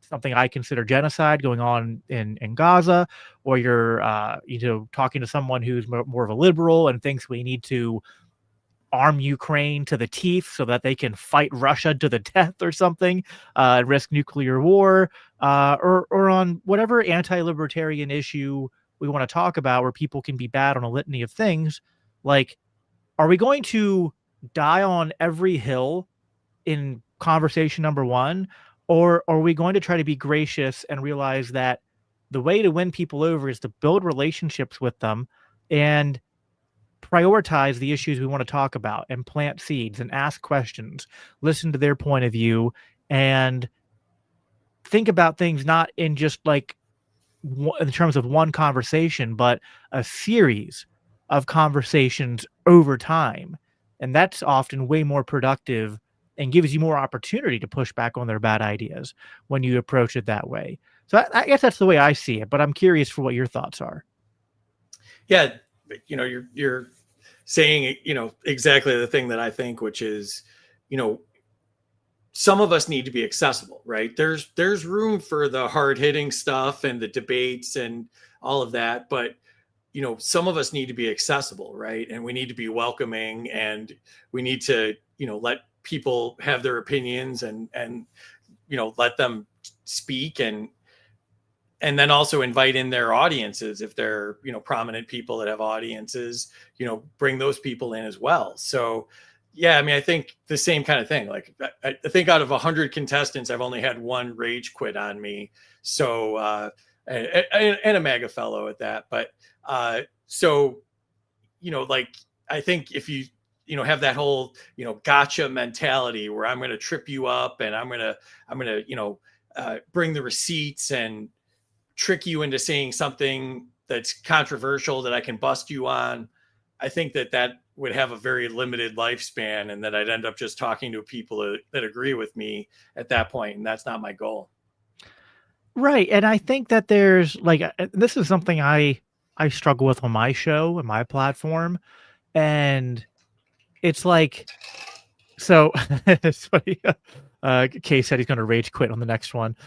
something I consider genocide going on in Gaza, or you're talking to someone who's more of a liberal and thinks we need to arm Ukraine to the teeth so that they can fight Russia to the death or something, risk nuclear war, or on whatever anti-libertarian issue we want to talk about where people can be bad on a litany of things. Like, are we going to die on every hill in conversation number one? Or are we going to try to be gracious and realize that the way to win people over is to build relationships with them and prioritize the issues we want to talk about and plant seeds and ask questions, listen to their point of view, and think about things not in just like in terms of one conversation, but a series of conversations over time. And that's often way more productive and gives you more opportunity to push back on their bad ideas when you approach it that way. So I guess that's the way I see it, but I'm curious for what your thoughts are. Yeah. You're saying, exactly the thing that I think, which is, some of us need to be accessible, right? There's room for the hard hitting stuff and the debates and all of that. But, some of us need to be accessible, right? And we need to be welcoming, and we need to, let people have their opinions and let them speak, and then also invite in their audiences. If they're, prominent people that have audiences, bring those people in as well. So yeah, I mean, I think the same kind of thing. Like, I think out of 100 contestants, I've only had one rage quit on me. So, and a MAGA fellow at that. But so, like, I think if you, have that whole, gotcha mentality where I'm going to trip you up and I'm going to, bring the receipts and trick you into saying something that's controversial that I can bust you on, I think that would have a very limited lifespan, and that I'd end up just talking to people that agree with me at that point. And that's not my goal. Right. And I think that there's like, this is something I struggle with on my show and my platform. And it's like, so it's funny. Kay said he's going to rage quit on the next one.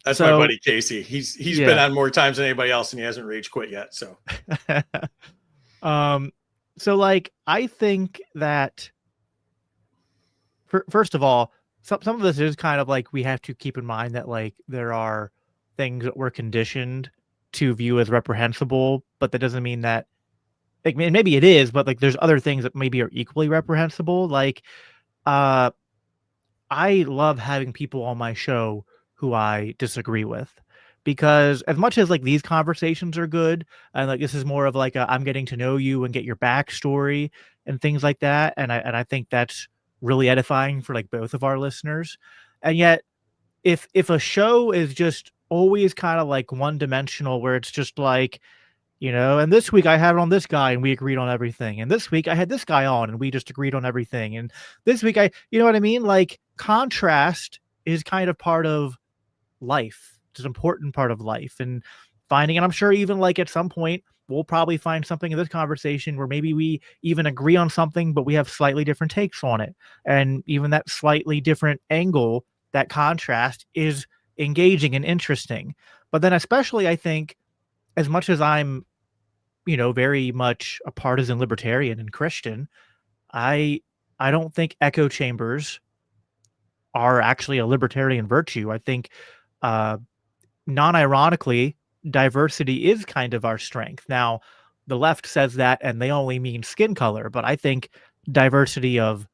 That's my buddy Casey. He's been on more times than anybody else, and he hasn't rage quit yet. So, so like, I think that first of all, some of this is kind of like, we have to keep in mind that like there are things that we're conditioned to view as reprehensible, but that doesn't mean that, like, maybe it is, but like there's other things that maybe are equally reprehensible. Like, I love having people on my show who I disagree with, because as much as like these conversations are good, and like this is more of like I'm getting to know you and get your backstory and things like that, and I think that's really edifying for like both of our listeners. And yet, if a show is just always kind of like one dimensional, where it's just like, and this week I had on this guy and we agreed on everything, and this week I had this guy on and we just agreed on everything, and this week you know what I mean? Like, contrast is kind of part of life. It's an important part of life, and I'm sure even like at some point we'll probably find something in this conversation where maybe we even agree on something, but we have slightly different takes on it. And even that slightly different angle, that contrast is engaging and interesting. But then, especially, I think, as much as I'm, very much a partisan libertarian and Christian, I I don't think echo chambers are actually a libertarian virtue. I think, uh, non-ironically, diversity is kind of our strength. Now, the left says that, and they only mean skin color, but I think diversity of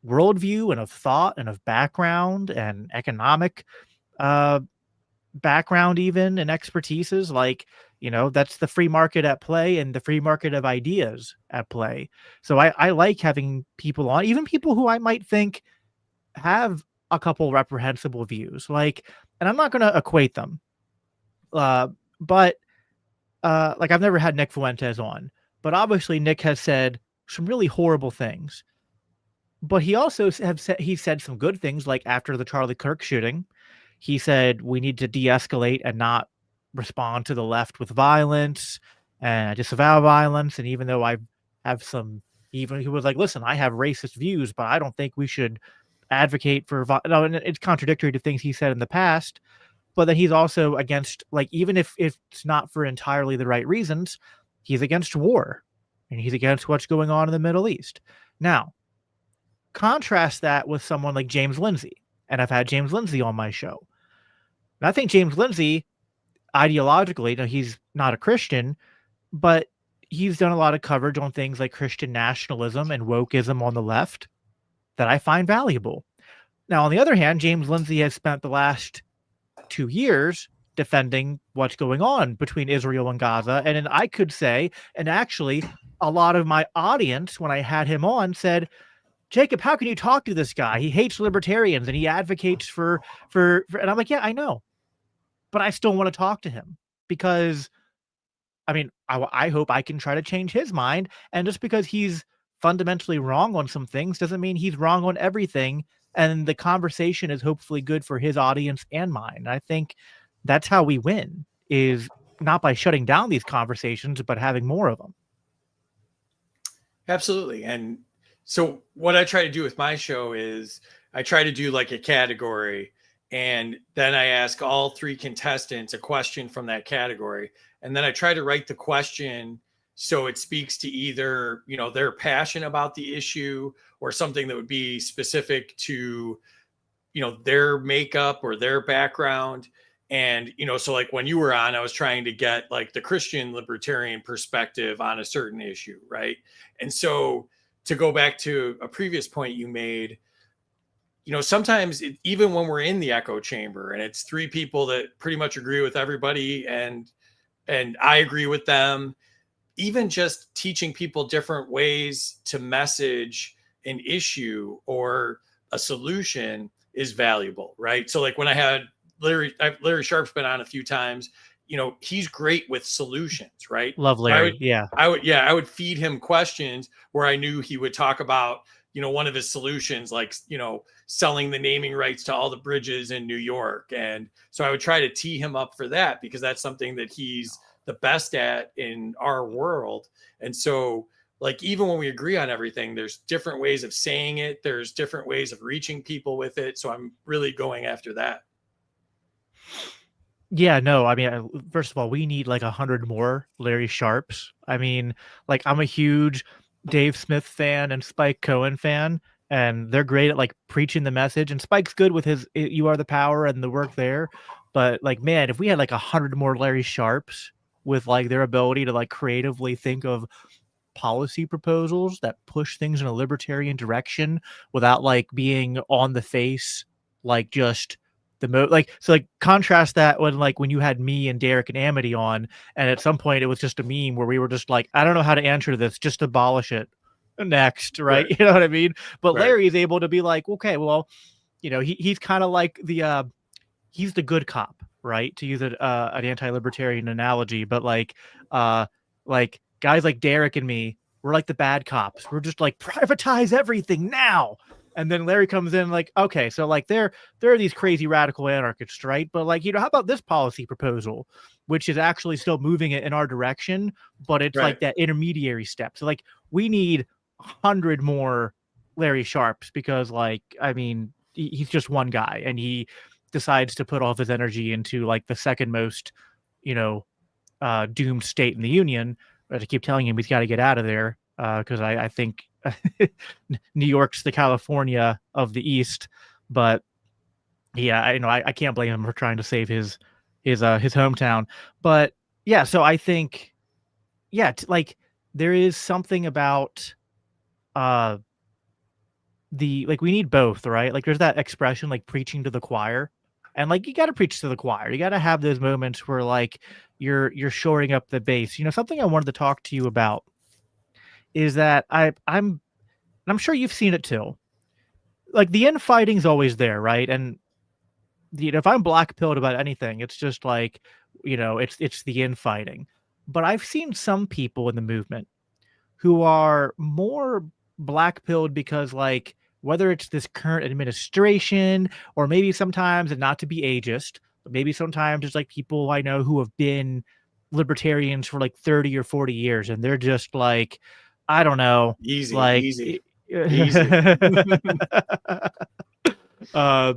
worldview and of thought and of background and economic uh, background, even, and expertises, like, that's the free market at play and the free market of ideas at play. So I like having people on, even people who I might think have a couple reprehensible views, like, and I'm not going to equate them, uh, but like, I've never had Nick Fuentes on, but obviously Nick has said some really horrible things. But he said some good things, like after the Charlie Kirk shooting, he said we need to de-escalate and not respond to the left with violence and disavow violence. And even though I have some, even he was like, listen, I have racist views, but I don't think we should advocate for no, and it's contradictory to things he said in the past. But then he's also against, like, even if it's not for entirely the right reasons, he's against war and he's against what's going on in the Middle East. Now, contrast that with someone like James Lindsay, and I've had James Lindsay on my show. And I think James Lindsay, ideologically, he's not a Christian, but he's done a lot of coverage on things like Christian nationalism and wokeism on the left that I find valuable. Now, on the other hand, James Lindsay has spent the last 2 years defending what's going on between Israel and Gaza. And then I could say, and actually a lot of my audience, when I had him on, said, Jacob, how can you talk to this guy? He hates libertarians and he advocates for and I'm like, yeah, I know, but I still want to talk to him because, I mean, I hope I can try to change his mind. And just because he's fundamentally wrong on some things doesn't mean he's wrong on everything. And the conversation is hopefully good for his audience and mine. I think that's how we win, is not by shutting down these conversations, but having more of them. Absolutely. And so what I try to do with my show is I try to do like a category, and then I ask all 3 contestants a question from that category. And then I try to write the question so it speaks to either, their passion about the issue or something that would be specific to, their makeup or their background. And, so like when you were on, I was trying to get like the Christian libertarian perspective on a certain issue. Right. And so to go back to a previous point you made, sometimes even when we're in the echo chamber and it's 3 people that pretty much agree with everybody and I agree with them, even just teaching people different ways to message an issue or a solution is valuable, right? So like when I had Larry Sharp's been on a few times, he's great with solutions, right? Love Larry. I would feed him questions where I knew he would talk about, one of his solutions, like, selling the naming rights to all the bridges in New York. And so I would try to tee him up for that because that's something that he's the best at in our world. And so, like, even when we agree on everything, there's different ways of saying it. There's different ways of reaching people with it. So I'm really going after that. Yeah, no, I mean, first of all, we need like 100 more Larry Sharps. I mean, like, I'm a huge Dave Smith fan and Spike Cohen fan, and they're great at like preaching the message. And Spike's good with his "You Are the Power" and the work there. But like, man, if we had like 100 more Larry Sharps with like their ability to like creatively think of policy proposals that push things in a libertarian direction without like being on the face, like just so like contrast that when you had me and Derek and Amity on, and at some point it was just a meme where we were just like, I don't know how to answer this, just abolish it next, right? You know what I mean? But Larry is able to be like, okay, well, he's kind of like he's the good cop, right? To use an anti-libertarian analogy, but like guys like Derek and me, we're like the bad cops. We're just like, privatize everything now. And then Larry comes in like, okay, so like there are these crazy radical anarchists, right? But like, how about this policy proposal, which is actually still moving it in our direction, but it's Right. like that intermediary step. So like we need 100 more Larry Sharps, because like, I mean, he's just one guy, and he decides to put all of his energy into like the second most, you know, doomed state in the union. But I keep telling him he's got to get out of there, because I think New York's the California of the East. But yeah, I can't blame him for trying to save his hometown. But yeah, so I think, yeah, like there is something about uh the, like, we need both, right? Like there's that expression, like preaching to the choir. And like you got to preach to the choir. You got to have those moments where like you're shoring up the base. Something I wanted to talk to you about is that I'm sure you've seen it too. Like the infighting's always there, right? And if I'm black pilled about anything, it's just like, it's the infighting. But I've seen some people in the movement who are more black pilled because, like, whether it's this current administration, or maybe sometimes, and not to be ageist, but maybe sometimes it's like people I know who have been libertarians for like 30 or 40 years, and they're just like, I don't know, Easy, like easy, easy. uh,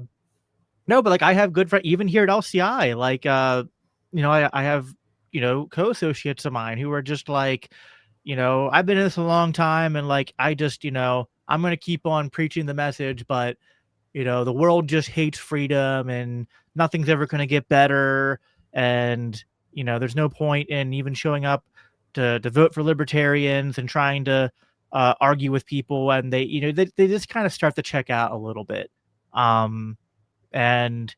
no, but like I have good friends even here at LCI. Like, I have, co-associates of mine who are just like, I've been in this a long time, and like I just, I'm gonna keep on preaching the message, but the world just hates freedom, and nothing's ever gonna get better, and there's no point in even showing up to vote for libertarians and trying to argue with people, and they just kind of start to check out a little bit. And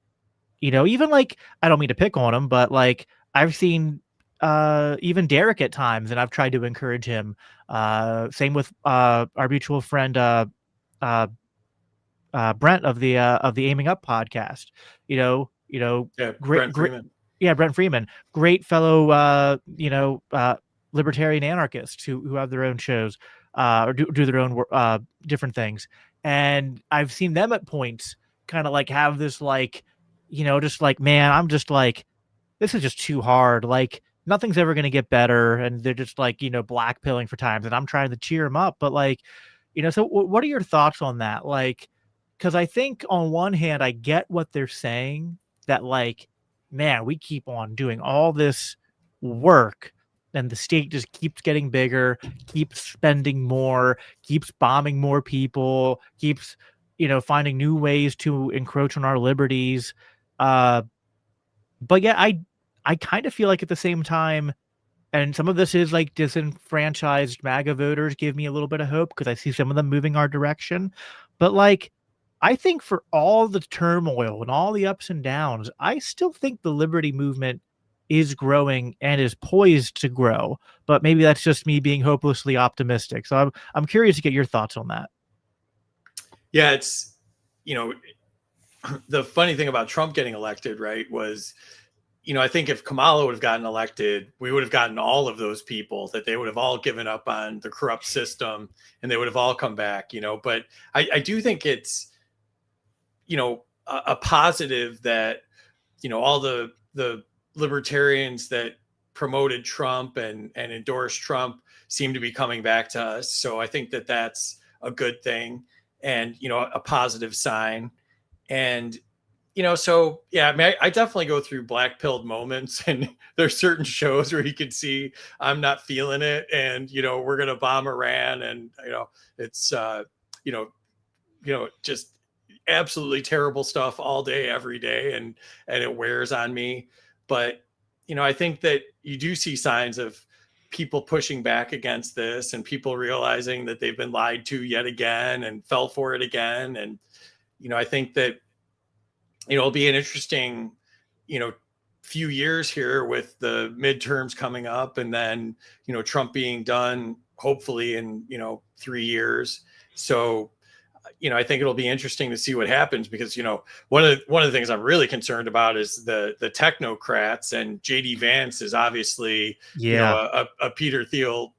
even like, I don't mean to pick on him, but like I've seen even Derek at times, and I've tried to encourage him. Same with our mutual friend uh, Brent of the Aiming Up podcast. Yeah, Great, Brent great, Freeman. yeah, Brent Freeman, great fellow, libertarian anarchists who have their own shows, or do their own different things. And I've seen them at points kind of like have this like, just like, man, I'm just like, this is just too hard. Like nothing's ever going to get better. And they're just like, black pilling for times. And I'm trying to cheer them up. But like, so what are your thoughts on that? Like, because I think on one hand, I get what they're saying, that like, man, we keep on doing all this work, and the state just keeps getting bigger, keeps spending more, keeps bombing more people, keeps, finding new ways to encroach on our liberties. Uh, but yeah, I kind of feel like at the same time, and some of this is like disenfranchised MAGA voters give me a little bit of hope because I see some of them moving our direction. But like, I think for all the turmoil and all the ups and downs, I still think the liberty movement is growing and is poised to grow. But maybe that's just me being hopelessly optimistic. So I'm curious to get your thoughts on that. Yeah, it's, the funny thing about Trump getting elected, right, was, I think if Kamala would have gotten elected, we would have gotten all of those people, that they would have all given up on the corrupt system and they would have all come back, But I do think it's, a positive that, all the libertarians that promoted Trump and endorsed Trump seem to be coming back to us. So I think that that's a good thing, and, a positive sign. And, so yeah, I mean, I definitely go through black pilled moments, and there's certain shows where you can see I'm not feeling it, and we're gonna bomb Iran, and it's just absolutely terrible stuff all day, every day, and it wears on me. But I think that you do see signs of people pushing back against this, and people realizing that they've been lied to yet again and fell for it again. And I think that it'll be an interesting, few years here with the midterms coming up, and then, Trump being done hopefully in, 3 years. So, I think it'll be interesting to see what happens, because, one of the things I'm really concerned about is the technocrats, and JD Vance is obviously, Yeah. a Peter Thiel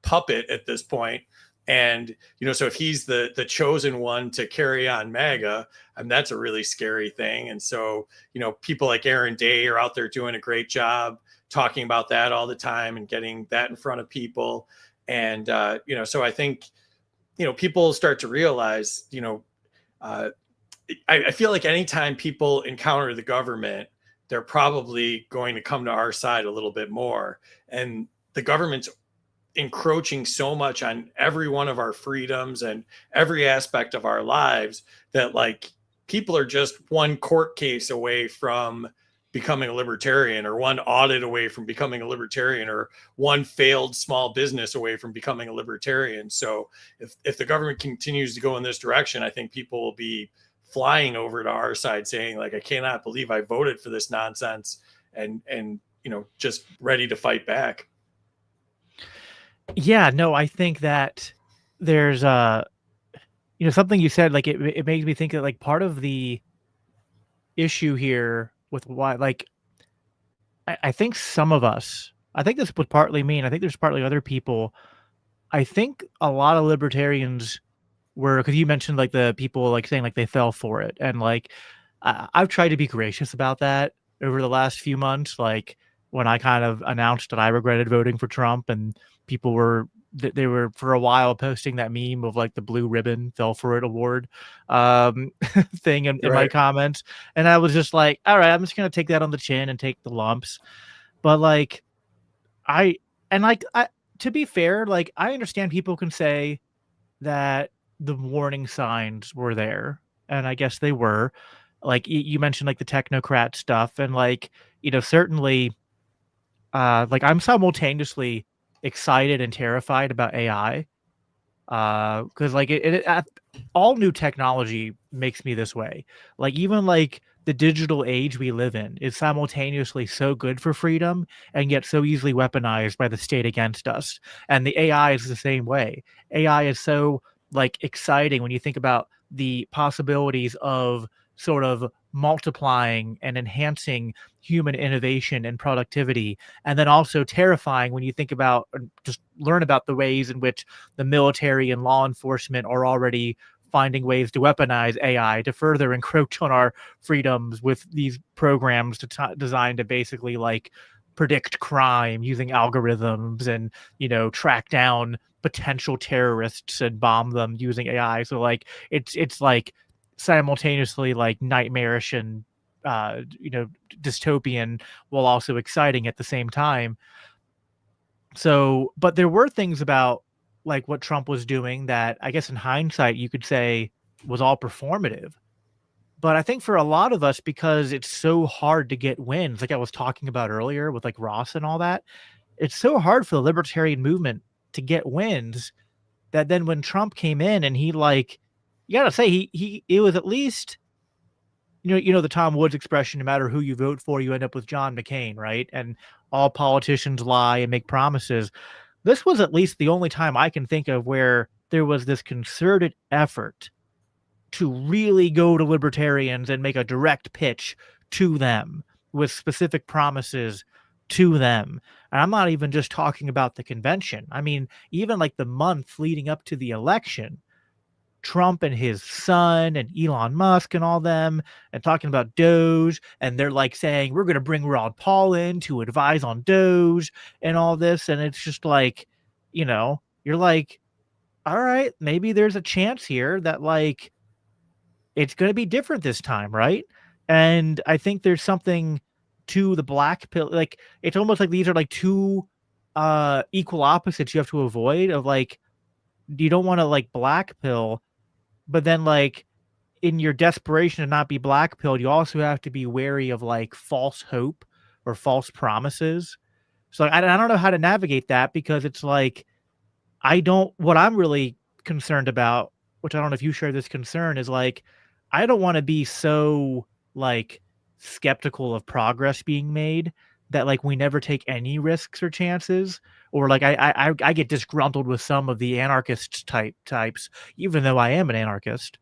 puppet at this point. And, so if he's the chosen one to carry on MAGA, that's a really scary thing. And so, people like Aaron Day are out there doing a great job talking about that all the time and getting that in front of people. And, so I think, people start to realize, I feel like anytime people encounter the government, they're probably going to come to our side a little bit more. And the government's encroaching so much on every one of our freedoms and every aspect of our lives that, like, people are just one court case away from becoming a libertarian, or one audit away from becoming a libertarian, or one failed small business away from becoming a libertarian. So if the government continues to go in this direction, I think people will be flying over to our side saying, like, I cannot believe I voted for this nonsense, and just ready to fight back. Yeah, no, I think that there's something you said, like it makes me think that like part of the issue here with why, like, I think some of us, I think this was partly me, and I think there's partly other people. I think a lot of libertarians were, because you mentioned like the people like saying like they fell for it, and like I've tried to be gracious about that over the last few months. Like when I kind of announced that I regretted voting for Trump, and people were they were for a while posting that meme of like the blue ribbon fell for it award thing in my Right. comments, and I was just like, all right, I'm just gonna take that on the chin and take the lumps. But like I and like I to be fair, like I understand people can say that the warning signs were there, and I guess they were. Like you mentioned, like the technocrat stuff, and like certainly, like I'm simultaneously excited and terrified about AI, because like all new technology makes me this way. Like even like the digital age we live in is simultaneously so good for freedom and yet so easily weaponized by the state against us. And the AI is the same way. AI is so like exciting when you think about the possibilities of sort of multiplying and enhancing human innovation and productivity, and then also terrifying when you think about just learn about the ways in which the military and law enforcement are already finding ways to weaponize AI to further encroach on our freedoms with these programs designed to basically like predict crime using algorithms, and track down potential terrorists and bomb them using AI. So like it's like simultaneously like nightmarish and dystopian, while also exciting at the same time. So, but there were things about like what Trump was doing that I guess in hindsight you could say was all performative. But I think for a lot of us, because it's so hard to get wins, like I was talking about earlier with like Ross and all that, it's so hard for the libertarian movement to get wins, that then when Trump came in and he like, you gotta say he it was at least, the Tom Woods expression, no matter who you vote for, you end up with John McCain, right? And all politicians lie and make promises. This was at least the only time I can think of where there was this concerted effort to really go to libertarians and make a direct pitch to them with specific promises to them. And I'm not even just talking about the convention. I mean, even like the month leading up to the election, Trump and his son and Elon Musk and all them, and talking about Doge, and they're like saying we're going to bring Ron Paul in to advise on Doge and all this, and it's just like, you're like, all right, maybe there's a chance here that like it's going to be different this time, right? And I think there's something to the black pill, like it's almost like these are like two equal opposites you have to avoid, of like you don't want to like black pill, but then like in your desperation to not be black pilled, you also have to be wary of like false hope or false promises. So like, I don't know how to navigate that, because it's like what I'm really concerned about, which I don't know if you share this concern, is like I don't want to be so like skeptical of progress being made that like we never take any risks or chances, or like I get disgruntled with some of the anarchist types, even though I am an anarchist,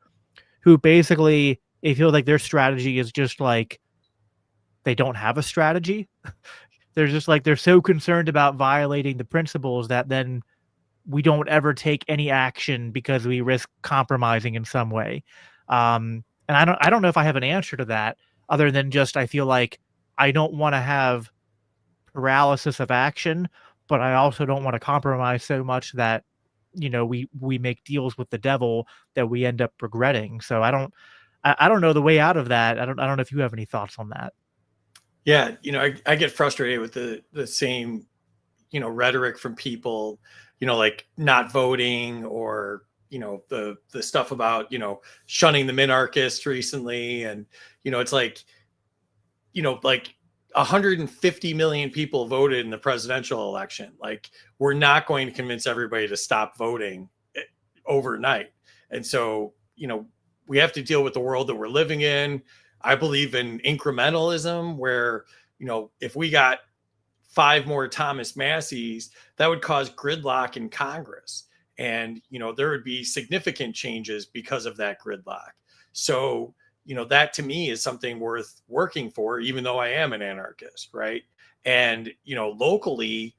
who basically they feel like their strategy is just like they don't have a strategy. They're just like they're so concerned about violating the principles that then we don't ever take any action because we risk compromising in some way. And I don't know if I have an answer to that other than just I feel like I don't want to have paralysis of action, but I also don't want to compromise so much that we make deals with the devil that we end up regretting. So I don't know the way out of that. I don't know if you have any thoughts on that. Yeah, I get frustrated with the same, rhetoric from people, like not voting, or the stuff about shunning the minarchists recently. And it's like, like 150 million people voted in the presidential election. Like, we're not going to convince everybody to stop voting overnight. And so we have to deal with the world that we're living in. I believe in incrementalism, where if we got 5 more Thomas Masseys, that would cause gridlock in Congress. And, there would be significant changes because of that gridlock. So, that to me is something worth working for, even though I am an anarchist, right? And, locally,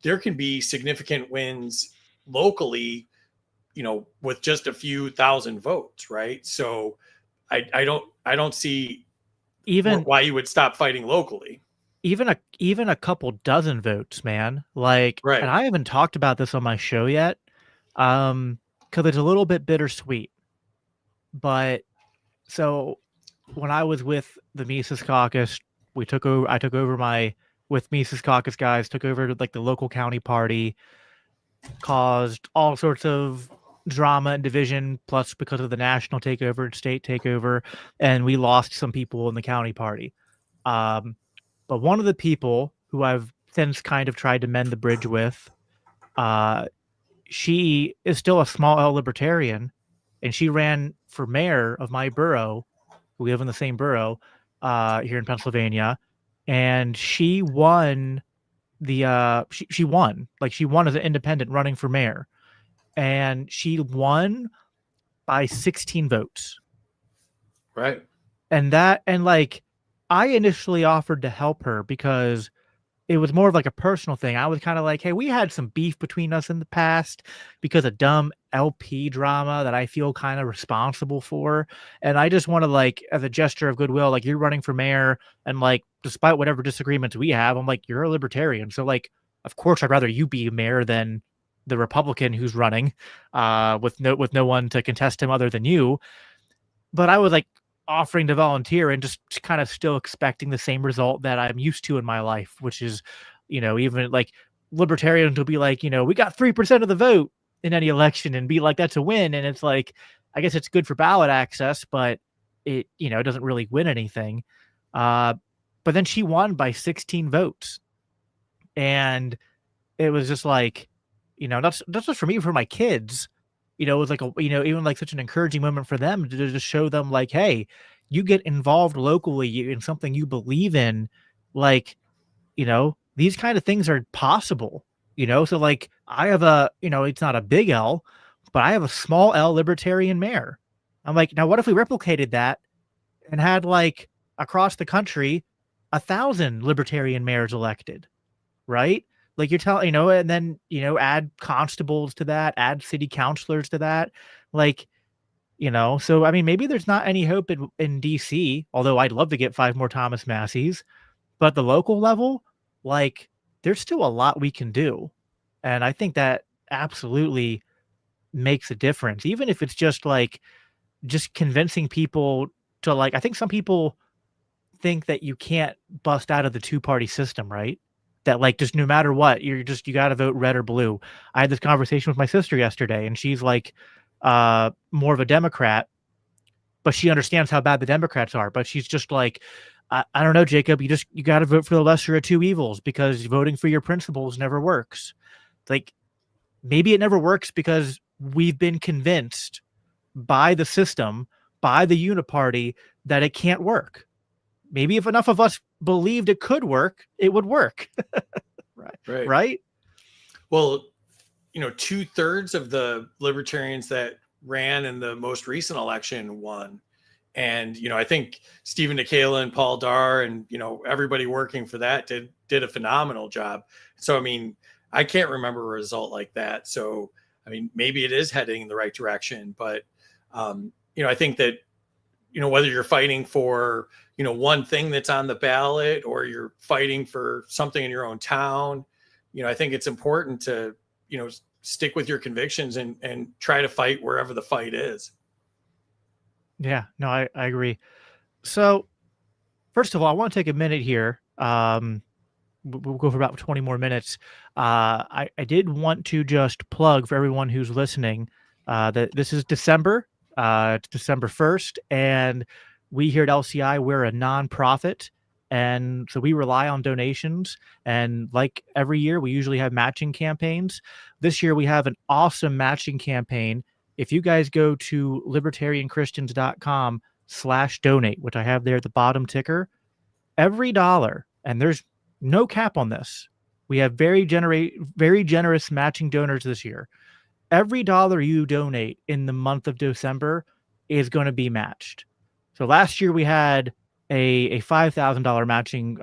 there can be significant wins locally, with just a few thousand votes, right? So I don't see Even why you would stop fighting locally. even a couple dozen votes, man. Like, and Right. I haven't talked about this on my show yet, because it's a little bit bittersweet. But so when I was with the Mises Caucus, I took over with Mises Caucus guys, took over like the local county party, caused all sorts of drama and division, plus because of the national takeover and state takeover, and we lost some people in the county party. Um, but one of the people who I've since kind of tried to mend the bridge with, uh, she is still a small L libertarian, and she ran for mayor of my borough. We live in the same borough here in Pennsylvania, and she won she won, like, she won as an independent running for mayor, and she won by 16 votes. Right. And like, I initially offered to help her because it was more of like a personal thing. I was kind of like, hey, we had some beef between us in the past because of dumb LP drama that I feel kind of responsible for. And I just want to, like, as a gesture of goodwill, like, you're running for mayor, and like, despite whatever disagreements we have, I'm like, you're a libertarian. So like, of course I'd rather you be mayor than the Republican who's running, with no one to contest him other than you. But I was like offering to volunteer and just kind of still expecting the same result that I'm used to in my life, which is, even like libertarians will be like, we got 3% of the vote in any election and be like, that's a win. And it's like, I guess it's good for ballot access, but it doesn't really win anything. But then she won by 16 votes. And it was just like, that's just for me, for my kids. It was like even like such an encouraging moment for them to just show them, like, hey, you get involved locally in something you believe in, like, these kind of things are possible. So like, I have it's not a big L, but I have a small L libertarian mayor. I'm like, now what if we replicated that and had, like, across the country 1,000 libertarian mayors elected, right? Like, you're telling, and then, add constables to that, add city councilors to that. Like, so I mean, maybe there's not any hope in DC, although I'd love to get 5 more Thomas Masseys, but at the local level, like, there's still a lot we can do. And I think that absolutely makes a difference, even if it's just like, just convincing people to, like, I think some people think that you can't bust out of the two-party system, right? That, like, just no matter what, you got to vote red or blue. I had this conversation with my sister yesterday, and she's like, more of a Democrat, but she understands how bad the Democrats are. But she's just like, I don't know, Jacob, you got to vote for the lesser of two evils because voting for your principles never works. Like, maybe it never works because we've been convinced by the system, by the uniparty, that it can't work. Maybe if enough of us believed it could work, it would work. Right. Right. Well, 2/3 of the libertarians that ran in the most recent election won. And, I think Stephen Nikela and Paul Dar and, everybody working for that did a phenomenal job. So, I mean, I can't remember a result like that. So, I mean, maybe it is heading in the right direction, but, I think that, whether you're fighting for, one thing that's on the ballot or you're fighting for something in your own town, I think it's important to, stick with your convictions and try to fight wherever the fight is. Yeah, no, I agree. So first of all, I want to take a minute here. We'll go for about 20 more minutes. I did want to just plug for everyone who's listening that this is December. It's December 1st, and we here at LCI, we're a nonprofit. And so we rely on donations. And like every year, we usually have matching campaigns. This year, we have an awesome matching campaign. If you guys go to libertarianchristians.com/donate, which I have there at the bottom ticker, every dollar, and there's no cap on this. We have very generous matching donors this year. Every dollar you donate in the month of December is going to be matched. So last year we had a $5,000 matching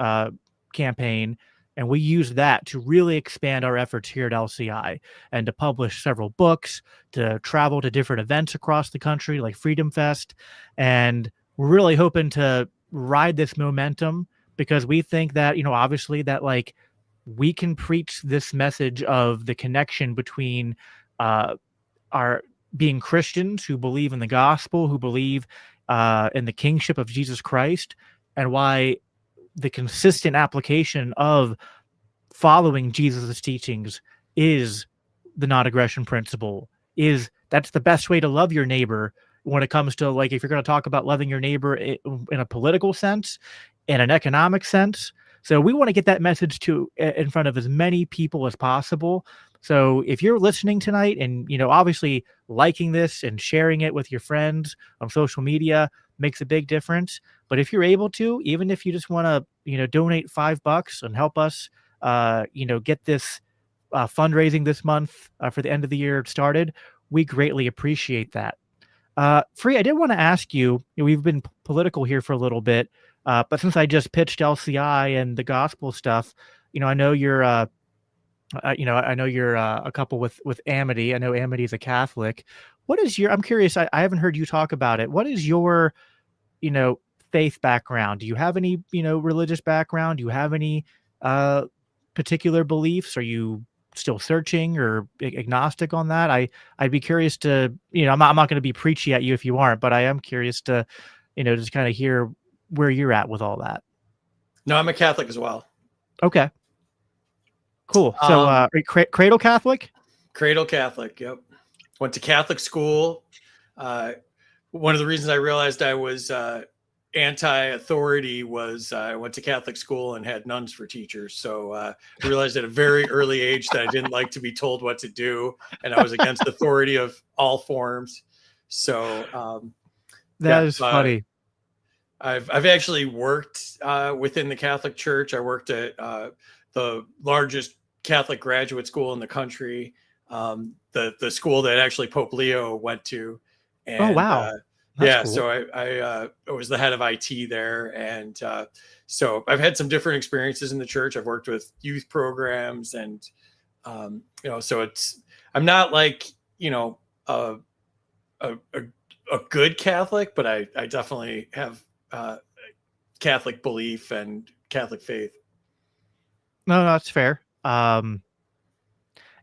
campaign, and we used that to really expand our efforts here at LCI and to publish several books, to travel to different events across the country like Freedom Fest. And we're really hoping to ride this momentum because we think that, obviously that like we can preach this message of the connection between our being Christians who believe in the gospel, who believe in the kingship of Jesus Christ, and why the consistent application of following Jesus' teachings is the non-aggression principle. That's the best way to love your neighbor when it comes to, like, if you're going to talk about loving your neighbor in a political sense, in an economic sense. So we want to get that message in front of as many people as possible. So if you're listening tonight and, obviously liking this and sharing it with your friends on social media makes a big difference. But if you're able to, even if you just want to, donate $5 and help us, get this fundraising this month for the end of the year started, we greatly appreciate that. Free, I did want to ask you, we've been political here for a little bit, but since I just pitched LCI and the gospel stuff, I know you're, I know you're a couple with Amity. I know Amity is a Catholic. I'm curious, I haven't heard you talk about it. What is your, faith background? Do you have any, religious background? Do you have any particular beliefs? Are you still searching or agnostic on that? I'd be curious to, I'm not going to be preachy at you if you aren't, but I am curious to, just kind of hear where you're at with all that. No, I'm a Catholic as well. Okay. Cool. So, are you cradle Catholic? Cradle Catholic. Yep. Went to Catholic school. One of the reasons I realized I was anti-authority was I went to Catholic school and had nuns for teachers. So I realized at a very early age that I didn't like to be told what to do, and I was against authority of all forms. So that is funny. I've actually worked within the Catholic Church. I worked at the largest Catholic graduate school in the country, the school that actually Pope Leo went to. And, oh wow! Yeah, cool. so I was the head of IT there, and so I've had some different experiences in the church. I've worked with youth programs, and so I'm not like a good Catholic, but I definitely have Catholic belief and Catholic faith. No, that's fair.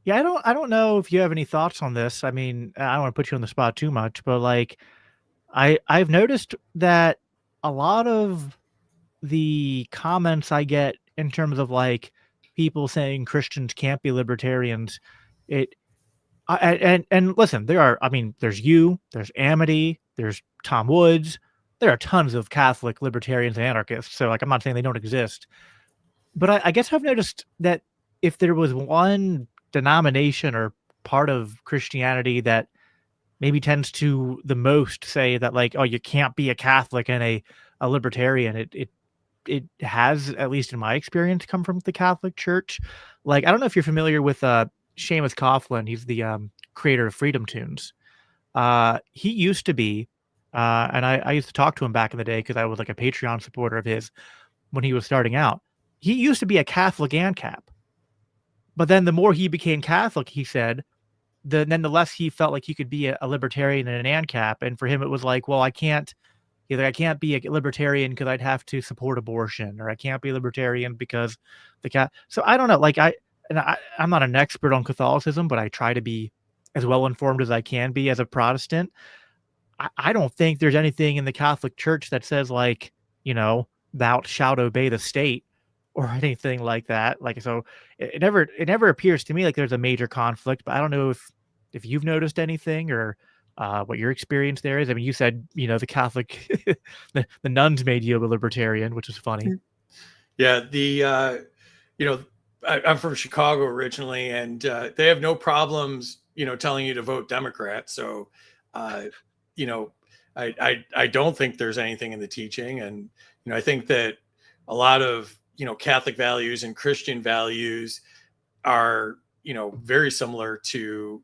Yeah, I don't know if you have any thoughts on this. I mean, I don't want to put you on the spot too much, but like I've noticed that a lot of the comments I get in terms of like people saying Christians can't be libertarians, and listen, there's there's Amity, there's Tom Woods, there are tons of Catholic libertarians and anarchists. So like, I'm not saying they don't exist, but I guess I've noticed that if there was one denomination or part of Christianity that maybe tends to the most say that like, oh, you can't be a Catholic and a libertarian, it has, at least in my experience, come from the Catholic Church. Like, I don't know if you're familiar with Seamus Coughlin. He's the creator of Freedom Tunes. He used to be, and I used to talk to him back in the day because I was like a Patreon supporter of his when he was starting out. He used to be a Catholic ANCAP, But then the more he became Catholic, he said, then the less he felt like he could be a libertarian and an ANCAP. And for him, it was like, well, I can't. Either I can't be a libertarian because I'd have to support abortion, or I can't be a libertarian because the cat. So I don't know. Like I'm not an expert on Catholicism, but I try to be as well informed as I can be as a Protestant. I don't think there's anything in the Catholic Church that says like, thou shalt obey the state or anything like that. Like, so it never appears to me like there's a major conflict, but I don't know if you've noticed anything or what your experience there is. I mean, you said, the Catholic, the nuns made you a libertarian, which is funny. Yeah. I'm from Chicago originally, and they have no problems, telling you to vote Democrat. So, you know, I don't think there's anything in the teaching. And, I think that a lot of, Catholic values and Christian values are, very similar to,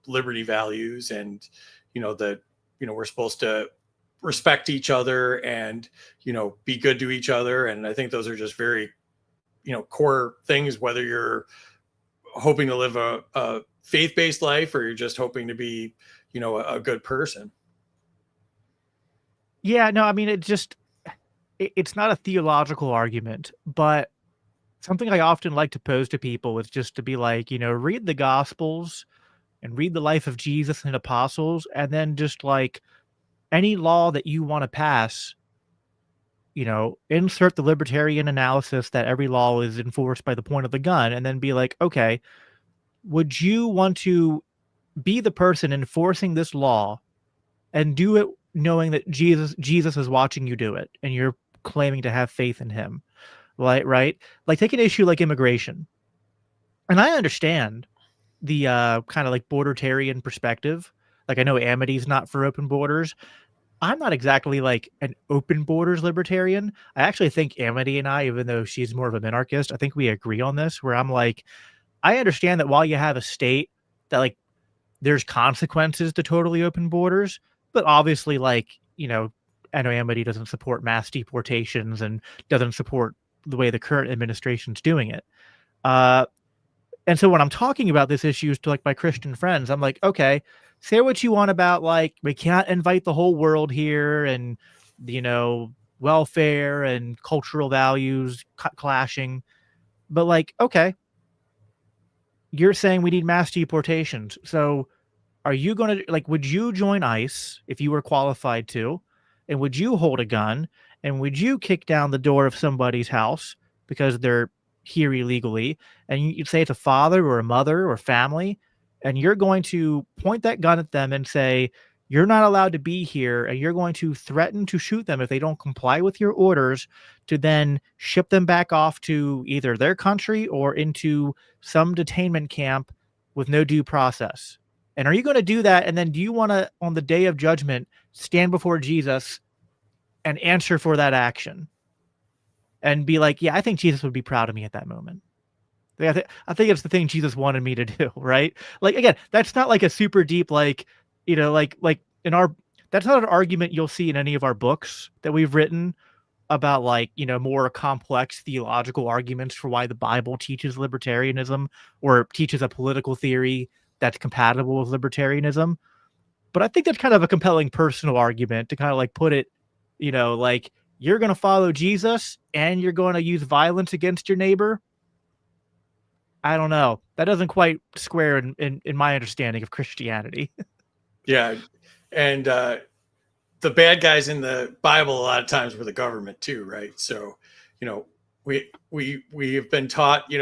liberty values, and, that, we're supposed to respect each other and, be good to each other. And I think those are just very, core things, whether you're hoping to live a faith-based life or you're just hoping to be, a good person. Yeah, no, I mean, it's not a theological argument, but something I often like to pose to people is just to be like, read the Gospels and read the life of Jesus and apostles, and then just like any law that you want to pass, insert the libertarian analysis that every law is enforced by the point of the gun, and then be like, okay, would you want to be the person enforcing this law and do it knowing that Jesus is watching you do it and you're claiming to have faith in him? Like, right? Like, take an issue like immigration. And I understand the kind of like bordertarian perspective. Like, I know Amity's not for open borders. I'm not exactly like an open borders libertarian. I actually think Amity and I, even though she's more of a minarchist, I think we agree on this, where I'm like, I understand that while you have a state that like there's consequences to totally open borders, but obviously, like, I know Amity doesn't support mass deportations and doesn't support the way the current administration's doing it. And so when I'm talking about this issues to like my Christian friends, I'm like, okay, say what you want about like we can't invite the whole world here, and welfare and cultural values clashing, but like, okay, you're saying we need mass deportations. So are you going to like, would you join ICE if you were qualified to? And would you hold a gun? And would you kick down the door of somebody's house because they're here illegally? And you'd say it's a father or a mother or family. And you're going to point that gun at them and say, you're not allowed to be here. And you're going to threaten to shoot them if they don't comply with your orders, to then ship them back off to either their country or into some detainment camp with no due process. And are you going to do that? And then do you want to, on the day of judgment, stand before Jesus and answer for that action and be like, yeah, I think Jesus would be proud of me at that moment. I think it's the thing Jesus wanted me to do, right? Like, again, that's not like a super deep, like, like in our, that's not an argument you'll see in any of our books that we've written about, like, more complex theological arguments for why the Bible teaches libertarianism or teaches a political theory that's compatible with libertarianism. But I think that's kind of a compelling personal argument to kind of like put it, like, you're going to follow Jesus and you're going to use violence against your neighbor. I don't know. That doesn't quite square in my understanding of Christianity. Yeah. And the bad guys in the Bible a lot of times were the government too, right? So, we have been taught,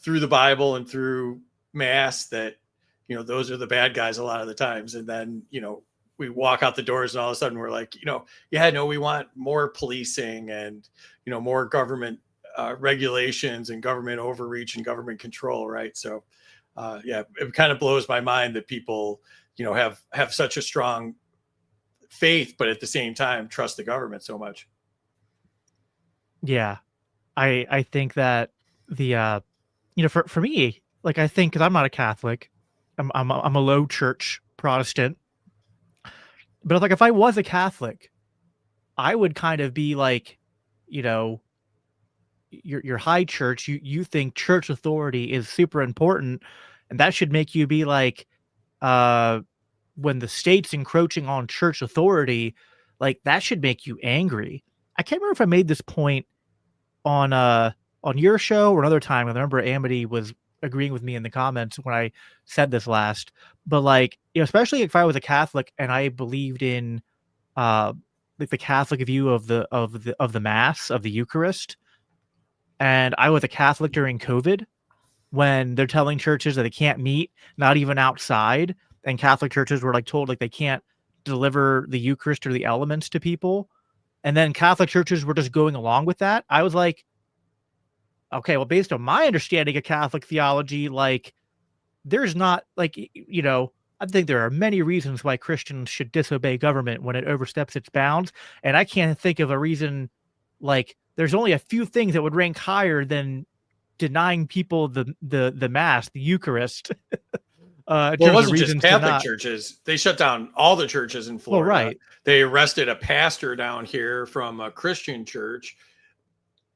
through the Bible and through mass that, those are the bad guys a lot of the times. And then, we walk out the doors and all of a sudden we're like, yeah, no, we want more policing and, more government regulations and government overreach and government control, right? So, yeah, it kind of blows my mind that people, have such a strong faith, but at the same time trust the government so much. Yeah, I think that the for me, like, I think, because I'm not a Catholic, I'm a low church Protestant, but like if I was a Catholic, I would kind of be like, you know, your high church, you think church authority is super important, and that should make you be like, uh when the state's encroaching on church authority, like that should make you angry. I can't remember if I made this point on your show or another time. I remember Amity was agreeing with me in the comments when I said this last. But like, you know, especially if I was a Catholic and I believed in uh like the Catholic view of the Mass, of the Eucharist, and I was a Catholic during COVID when they're telling churches that they can't meet, not even outside, and Catholic churches were like told like they can't deliver the Eucharist or the elements to people. And then Catholic churches were just going along with that. I was like, okay, well, based on my understanding of Catholic theology, like there's not like, you know, I think there are many reasons why Christians should disobey government when it oversteps its bounds. And I can't think of a reason, like there's only a few things that would rank higher than denying people the Mass, the Eucharist, in Well, it terms of wasn't just reasons to Catholic not. churches. They shut down all the churches in Well, Florida. right. They arrested a pastor down here from a Christian church.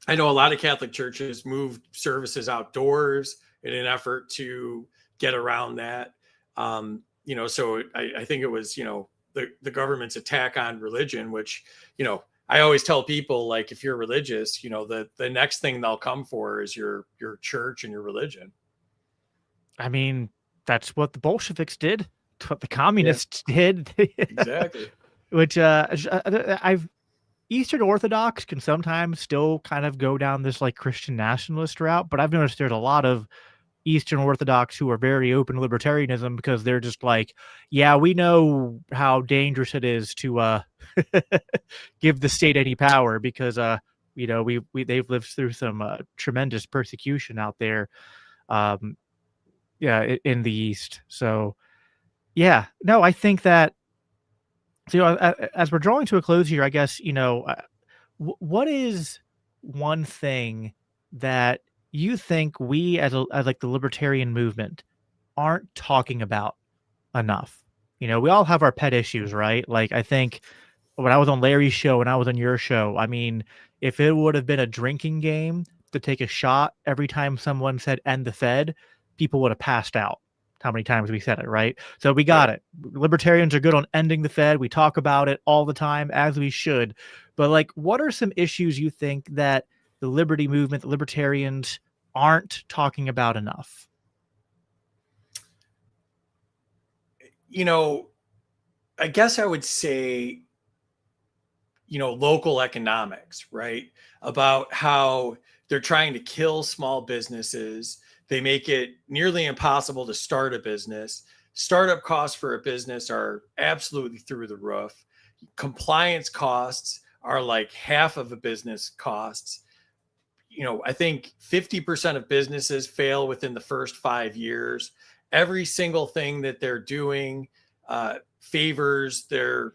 I know a lot of Catholic churches moved services outdoors in an effort to get around that. You know, so I think it was, you know, the government's attack on religion, which, you know, I always tell people, like, if you're religious, you know, the next thing they'll come for is your church and your religion. I mean, that's what the Bolsheviks did. It's what the Yeah, communists did. exactly. Which I've Eastern Orthodox can sometimes still kind of go down this like Christian nationalist route, but I've noticed there's a lot of Eastern Orthodox who are very open to libertarianism because they're just like, yeah, we know how dangerous it is to give the state any power because you know, we they've lived through some tremendous persecution out there, um yeah, in the East. So yeah, no, I think that, so, you know, as we're drawing to a close here, I guess, you know, what is one thing that you think we as like the libertarian movement aren't talking about enough? You know, we all have our pet issues, right? Like I think when I was on Larry's show and I was on your show, I mean, if it would have been a drinking game to take a shot every time someone said end the Fed, people would have passed out. How many times we said it, right? So we got Right. it. Libertarians are good on ending the Fed. We talk about it all the time, as we should. But like, what are some issues you think that the liberty movement, the libertarians aren't talking about enough? You know, I guess I would say, you know, local economics, right? About how they're trying to kill small businesses. They make it nearly impossible to start a business. Startup costs for a business are absolutely through the roof. Compliance costs are like half of a business costs. You know, I think 50% of businesses fail within the first 5 years. Every single thing that they're doing favors their,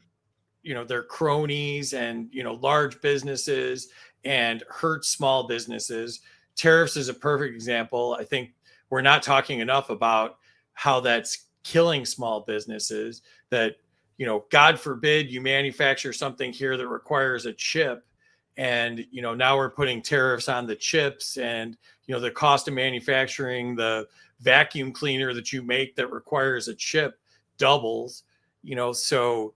you know, their cronies and, you know, large businesses, and hurt small businesses. Tariffs is a perfect example. I think we're not talking enough about how that's killing small businesses. That, you know, God forbid you manufacture something here that requires a chip, and, you know, now we're putting tariffs on the chips, and, you know, the cost of manufacturing the vacuum cleaner that you make that requires a chip doubles. You know, so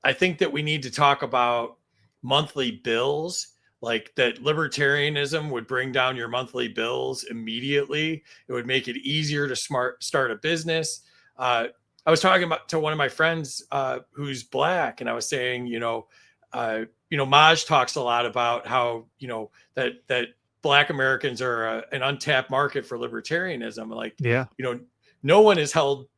I think that we need to talk about monthly bills, like that libertarianism would bring down your monthly bills immediately. It would make it easier to start a business. I was talking about to one of my friends who's black, and I was saying, you know, Maj talks a lot about how, you know, that black Americans are an untapped market for libertarianism. Like, Yeah. you know, no one has held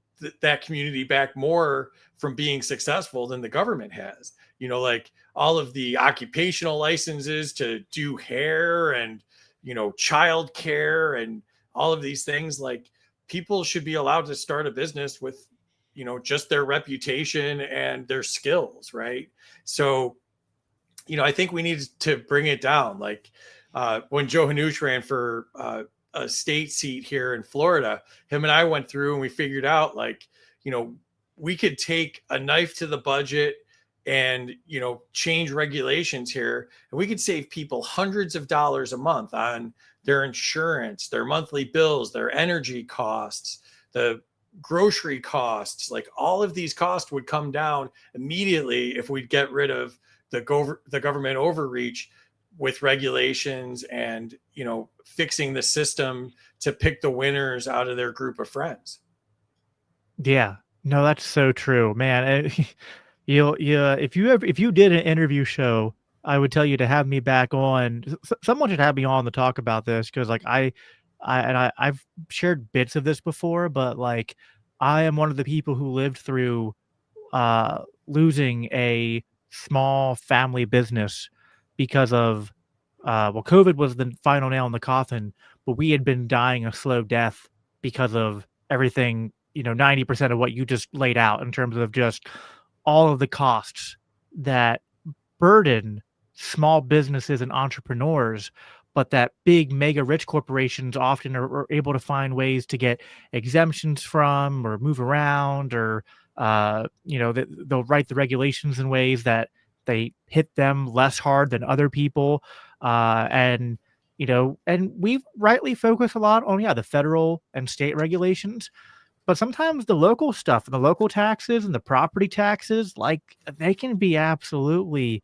that community back more from being successful than the government has. You know, like all of the occupational licenses to do hair and, you know, child care and all of these things. Like, people should be allowed to start a business with, you know, just their reputation and their skills, right? So, you know, I think we need to bring it down. Like when Joe Hanush ran for a state seat here in Florida, him and I went through and we figured out, like, you know, we could take a knife to the budget and, you know, change regulations here, and we could save people hundreds of dollars a month on their insurance, their monthly bills, their energy costs, the grocery costs. Like, all of these costs would come down immediately if we'd get rid of the government overreach with regulations and, you know, fixing the system to pick the winners out of their group of friends. Yeah. No, that's so true, man. And if you did an interview show, I would tell you to have me back on. Someone should have me on to talk about this because, like, I've shared bits of this before, but like, I am one of the people who lived through losing a small family business because of well, COVID was the final nail in the coffin, but we had been dying a slow death because of everything, 90% of what you just laid out in terms of just all of the costs that burden small businesses and entrepreneurs, but that big mega rich corporations often are able to find ways to get exemptions from or move around, or they'll write the regulations in ways that they hit them less hard than other people. And we've rightly focused a lot on, the federal and state regulations, but sometimes the local stuff and the local taxes and the property taxes, like, they can be absolutely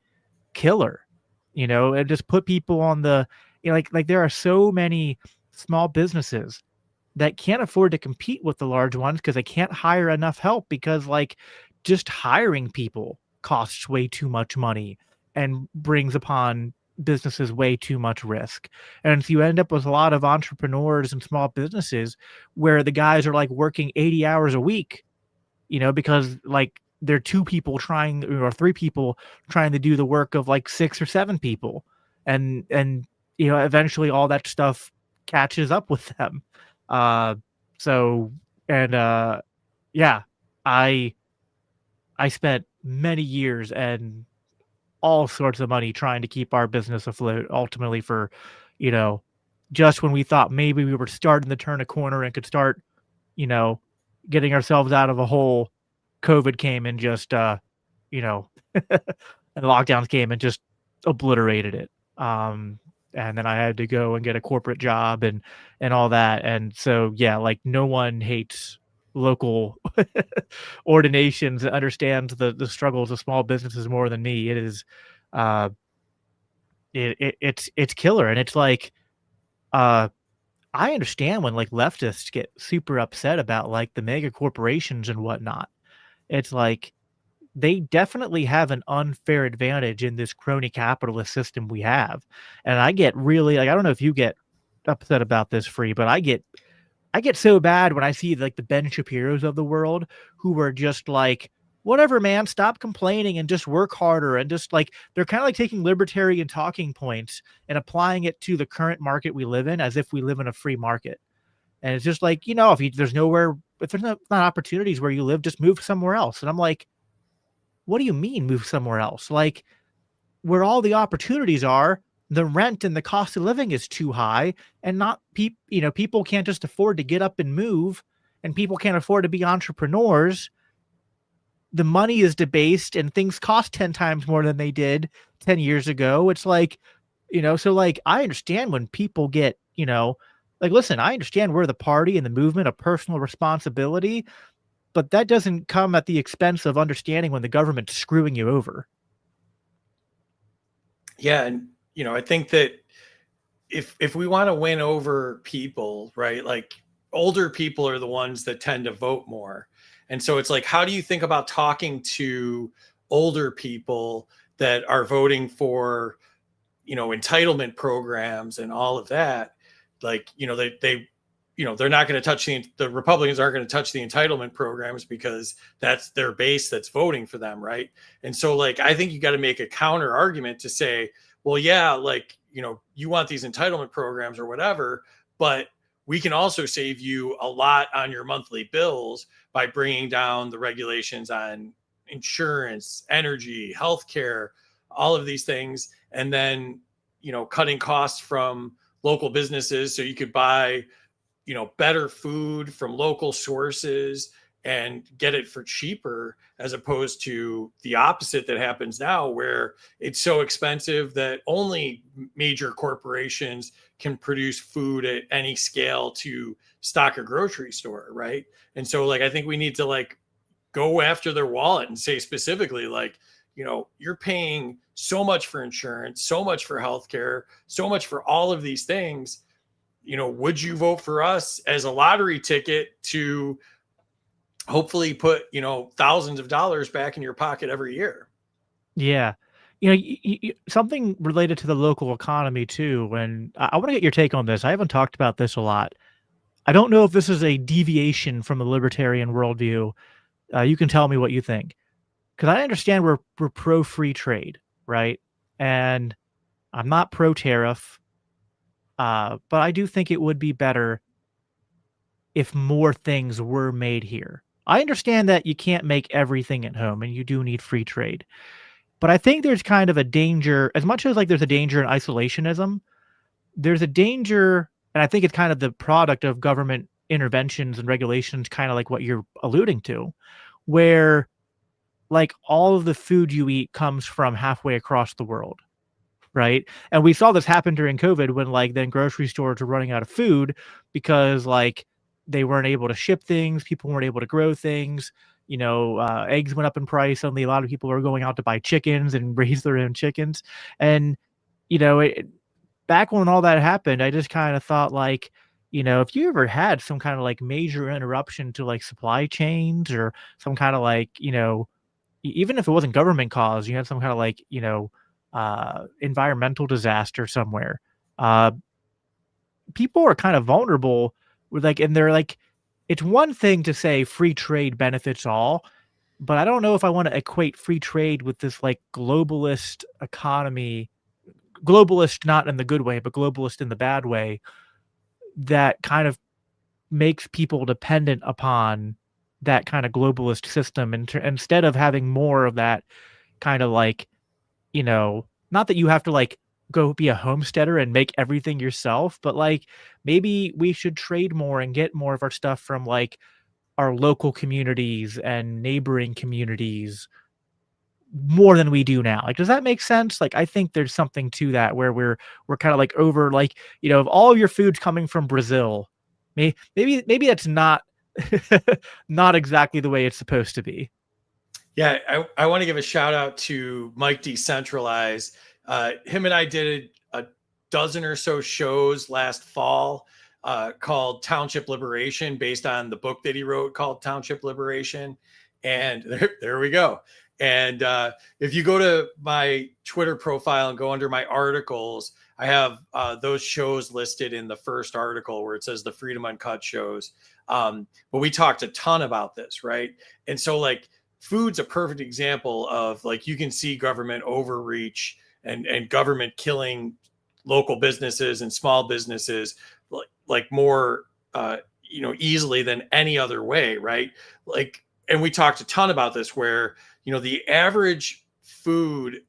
killer, and just put people on the, like there are so many small businesses that can't afford to compete with the large ones because they can't hire enough help, because, like, just hiring people costs way too much money and brings upon businesses way too much risk. And so you end up with a lot of entrepreneurs and small businesses where the guys are like working 80 hours a week, because, like, they're two people trying, or three people trying to do the work of like six or seven people. And eventually all that stuff catches up with them. Uh, so, and yeah, I I spent many years and all sorts of money trying to keep our business afloat. Ultimately, for, you know, just when we thought maybe we were starting to turn a corner and could start, you know, getting ourselves out of a hole, COVID came and just, you know, and lockdowns came and just obliterated it. And then I had to go and get a corporate job and all that. And so, yeah, like, no one hates local ordinations and understands the struggles of small businesses more than me. It is, uh, it's killer, and it's like, uh, I understand when, like, leftists get super upset about, like, the mega corporations and whatnot. It's like, they definitely have an unfair advantage in this crony capitalist system we have. And I get really, like, I don't know if you get upset about this, Free, but I get so bad when I see, like, the Ben Shapiros of the world who are just like, whatever, man, stop complaining and just work harder. And just like, they're kind of like taking libertarian talking points and applying it to the current market we live in as if we live in a free market. And it's just like, if there's not opportunities where you live, just move somewhere else. And I'm like, what do you mean move somewhere else? Like, where all the opportunities are, the rent and the cost of living is too high, and not people can't just afford to get up and move, and people can't afford to be entrepreneurs. The money is debased and things cost 10 times more than they did 10 years ago. It's like, so, like, I understand when people get, like, listen, I understand we're the party and the movement of personal responsibility, but that doesn't come at the expense of understanding when the government's screwing you over. Yeah, and I think that if we want to win over people, right? Like, older people are the ones that tend to vote more. And so it's like, how do you think about talking to older people that are voting for, entitlement programs and all of that? Like, they're not going to touch the Republicans aren't going to touch the entitlement programs because that's their base that's voting for them, right? And so, like, I think you got to make a counter argument to say, well, yeah, like, you want these entitlement programs or whatever, but we can also save you a lot on your monthly bills by bringing down the regulations on insurance, energy, healthcare, all of these things, and then, cutting costs from local businesses so you could buy, better food from local sources, and get it for cheaper, as opposed to the opposite that happens now, where it's so expensive that only major corporations can produce food at any scale to stock a grocery store, right? And so like I think we need to like go after their wallet and say specifically like, you're paying so much for insurance, so much for healthcare, so much for all of these things. Would you vote for us as a lottery ticket to hopefully put, thousands of dollars back in your pocket every year? Yeah. Something related to the local economy too, when I want to get your take on this. I haven't talked about this a lot. I don't know if this is a deviation from the libertarian worldview. You can tell me what you think. Because I understand we're pro free trade, right? And I'm not pro tariff, but I do think it would be better if more things were made here. I understand that you can't make everything at home and you do need free trade. But I think there's kind of a danger, as much as like there's a danger in isolationism, there's a danger, and I think it's kind of the product of government interventions and regulations, kind of like what you're alluding to, where like all of the food you eat comes from halfway across the world, right? And we saw this happen during COVID when like then grocery stores were running out of food because like they weren't able to ship things, people weren't able to grow things. Eggs went up in price. Suddenly, a lot of people are going out to buy chickens and raise their own chickens. And back when all that happened, I just kind of thought like, if you ever had some kind of like major interruption to like supply chains or some kind of like, even if it wasn't government caused, you had some kind of like, environmental disaster somewhere. People are kind of vulnerable with like, and they're like, it's one thing to say free trade benefits all, but I don't know if I want to equate free trade with this like globalist economy, globalist not in the good way, but globalist in the bad way, that kind of makes people dependent upon that kind of globalist system. And instead of having more of that kind of like, not that you have to like go be a homesteader and make everything yourself, but like maybe we should trade more and get more of our stuff from like our local communities and neighboring communities more than we do now. Like, does that make sense? Like, I think there's something to that where we're kind of like over like, if all of your food's coming from Brazil, maybe that's not not exactly the way it's supposed to be. Yeah, I want to give a shout out to Mike Decentralized. Him and I did a dozen or so shows last fall called Township Liberation, based on the book that he wrote called Township Liberation. And there we go. And if you go to my Twitter profile and go under my articles, I have those shows listed in the first article where it says the Freedom Uncut shows. But we talked a ton about this, right? And so like food's a perfect example of like you can see government overreach and government killing local businesses and small businesses like more easily than any other way, right? Like, and we talked a ton about this where the average food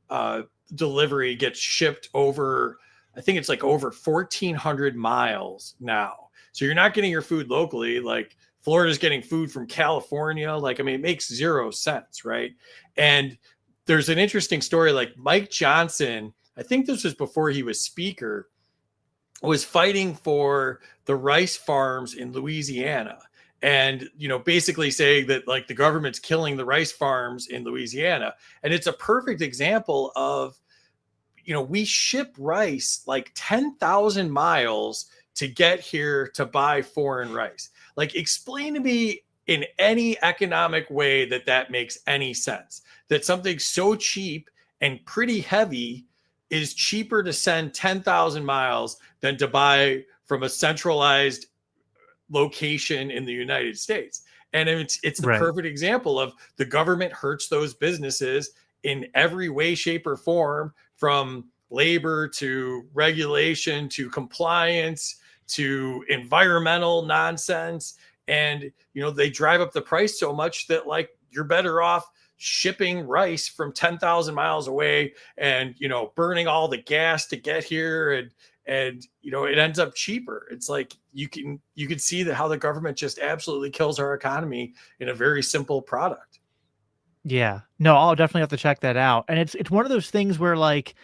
delivery gets shipped over, I think it's like over 1,400 miles now. So you're not getting your food locally. Like Florida's getting food from California. Like, I mean, it makes zero sense, right? And there's an interesting story. Like Mike Johnson, I think this was before he was speaker, was fighting for the rice farms in Louisiana. And, basically saying that like the government's killing the rice farms in Louisiana. And it's a perfect example of, we ship rice like 10,000 miles to get here to buy foreign rice. Like, explain to me in any economic way that makes any sense, that something so cheap and pretty heavy is cheaper to send 10,000 miles than to buy from a centralized location in the United States. And it's the Right. perfect example of the government hurts those businesses in every way, shape, or form, from labor to regulation to compliance to environmental nonsense. And they drive up the price so much that like you're better off shipping rice from 10,000 miles away and burning all the gas to get here and it ends up cheaper. It's like you can see that how the government just absolutely kills our economy in a very simple product. Yeah. No, I'll definitely have to check that out. And it's one of those things where like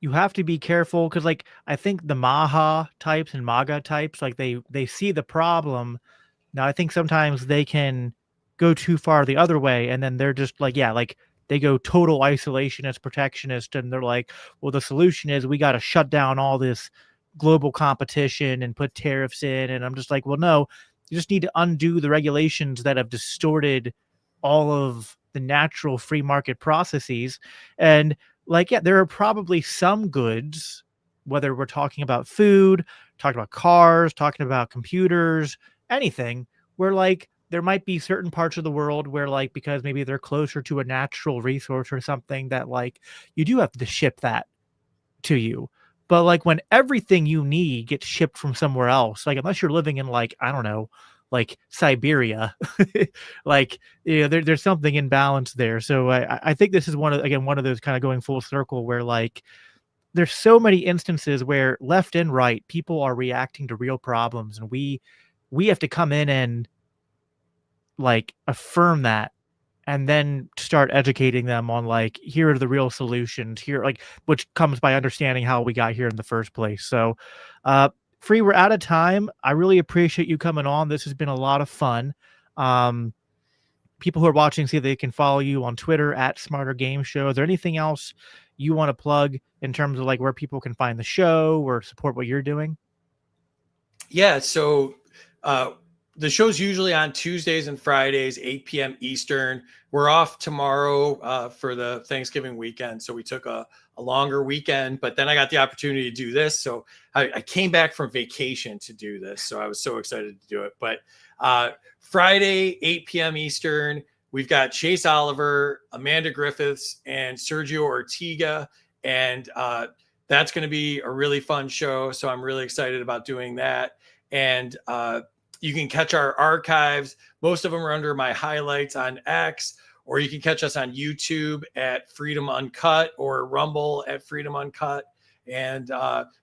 you have to be careful because like I think the Maha types and MAGA types, like they see the problem. Now I think sometimes they can go too far the other way and then they're just like, yeah, like they go total isolationist, protectionist, and they're like, well, the solution is we got to shut down all this global competition and put tariffs in. And I'm just like, well, no, you just need to undo the regulations that have distorted all of the natural free market processes. And like, yeah, there are probably some goods, whether we're talking about food, talking about cars, talking about computers, anything, where like there might be certain parts of the world where like because maybe they're closer to a natural resource or something that like you do have to ship that to you. But like when everything you need gets shipped from somewhere else, like unless you're living in like, I don't know, like Siberia, like there's something in balance there. So I think this is one of those kind of going full circle where like there's so many instances where left and right people are reacting to real problems, and we have to come in and like affirm that and then start educating them on like here are the real solutions here, like which comes by understanding how we got here in the first place. So uh Free, we're out of time. I really appreciate you coming on. This has been a lot of fun. um People who are watching see they can follow you on Twitter at Smarter Game Show. Is there anything else you want to plug in terms of like where people can find the show or support what you're doing? Yeah, so uh, the show's usually on Tuesdays and Fridays, 8 p.m. Eastern. We're off tomorrow for the Thanksgiving weekend, so we took a longer weekend, but then I got the opportunity to do this. So I came back from vacation to do this, so I was so excited to do it. But Friday, 8 p.m. Eastern, we've got Chase Oliver, Amanda Griffiths, and Sergio Ortega, and that's going to be a really fun show. So I'm really excited about doing that. And you can catch our archives. Most of them are under my highlights on X, or you can catch us on YouTube at Freedom Uncut or Rumble at Freedom Uncut. And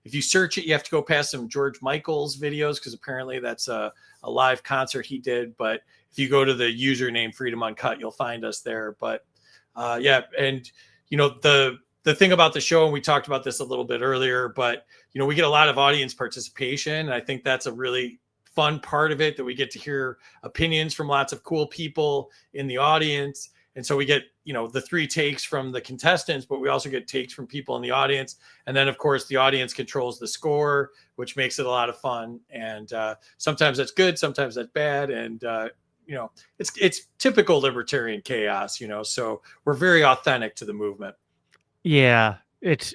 if you search it, you have to go past some George Michael's videos because apparently that's a live concert he did. But if you go to the username Freedom Uncut, you'll find us there. But yeah, and the thing about the show, and we talked about this a little bit earlier, but we get a lot of audience participation, and I think that's a really fun part of it, that we get to hear opinions from lots of cool people in the audience. And so we get the 3 takes from the contestants, but we also get takes from people in the audience, and then of course the audience controls the score, which makes it a lot of fun. And sometimes that's good, sometimes that's bad, and it's typical libertarian chaos. So we're very authentic to the movement. Yeah, it's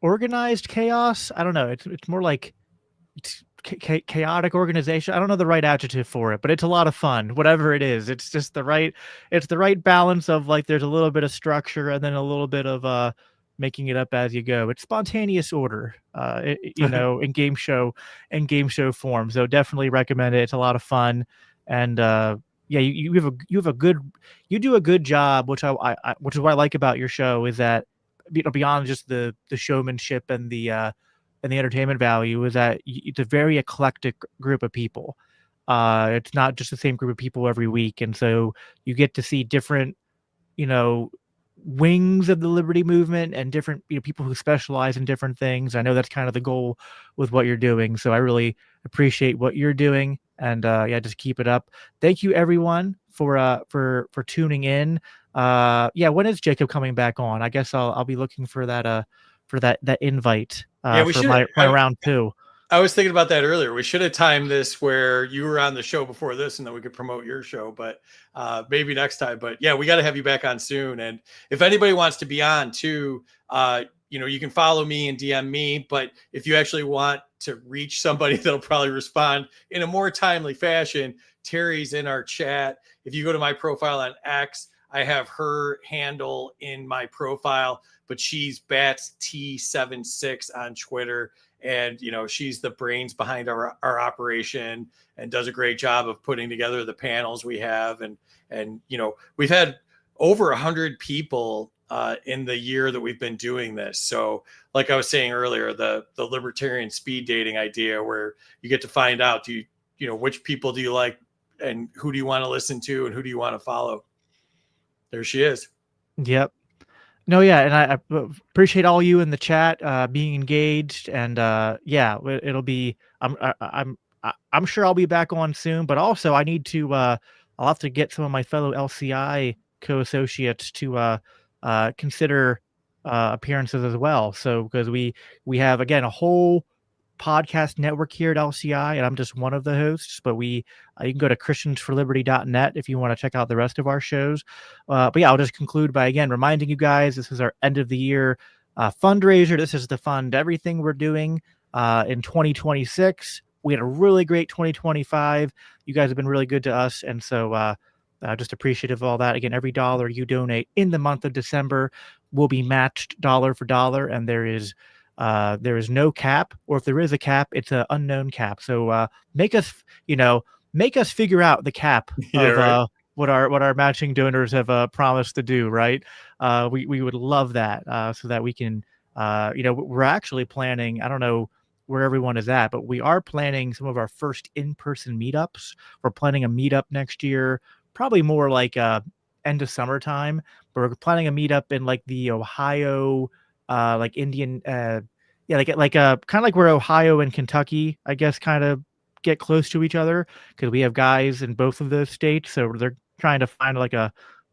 organized chaos. I don't know. It's more like it's chaotic organization. I don't know the right adjective for it, but it's a lot of fun. Whatever it is, it's just it's the right balance of like there's a little bit of structure and then a little bit of making it up as you go. It's spontaneous order, in game show form. So definitely recommend it. It's a lot of fun, and yeah, you have a good you do a good job, which which is what I like about your show is that beyond just the showmanship and the entertainment value is that it's a very eclectic group of people. It's not just the same group of people every week, and so you get to see different you know, wings of the liberty movement and different people who specialize in different things. I know that's kind of the goal with what you're doing. So I really appreciate what you're doing, and yeah, just keep it up. Thank you everyone for tuning in. Yeah, when is Jacob coming back on? I guess I'll be looking for that invite Yeah, we for should. my round 2. I was thinking about that earlier. We should have timed this where you were on the show before this, and then we could promote your show. But maybe next time. But yeah, we got to have you back on soon. And if anybody wants to be on too, you can follow me and DM me. But if you actually want to reach somebody that'll probably respond in a more timely fashion, Terry's in our chat. If you go to my profile on X, I have her handle in my profile, but she's Bats T76 on Twitter. And she's the brains behind our operation and does a great job of putting together the panels we have. And we've had over 100 people in the year that we've been doing this. So, like I was saying earlier, the libertarian speed dating idea, where you get to find out, which people do you like, and who do you want to listen to, and who do you want to follow. There she is. Yep. No, yeah, and I appreciate all you in the chat being engaged, and yeah, it'll be. I'm sure I'll be back on soon, but also I need to. I'll have to get some of my fellow LCI co-associates to consider appearances as well. So because we have again a whole podcast network here at LCI, and I'm just one of the hosts. But you can go to christiansforliberty.net if you want to check out the rest of our shows. But yeah, I'll just conclude by again reminding you guys this is our end of the year fundraiser. This is to fund everything we're doing in 2026. We had a really great 2025. You guys have been really good to us, and so just appreciative of all that. Again, every dollar you donate in the month of December will be matched dollar for dollar, and there is no cap, or if there is a cap, it's an unknown cap. So make us figure out the cap Yeah, of right. what our matching donors have promised to do. Right? We would love that so that we can. We're actually planning. I don't know where everyone is at, but we are planning some of our first in-person meetups. We're planning a meetup next year, probably more like end of summertime. But we're planning a meetup in like the Ohio, like Indian, yeah, like kind of like where Ohio and Kentucky, I guess, kind of get close to each other, because we have guys in both of those states, so they're trying to find like a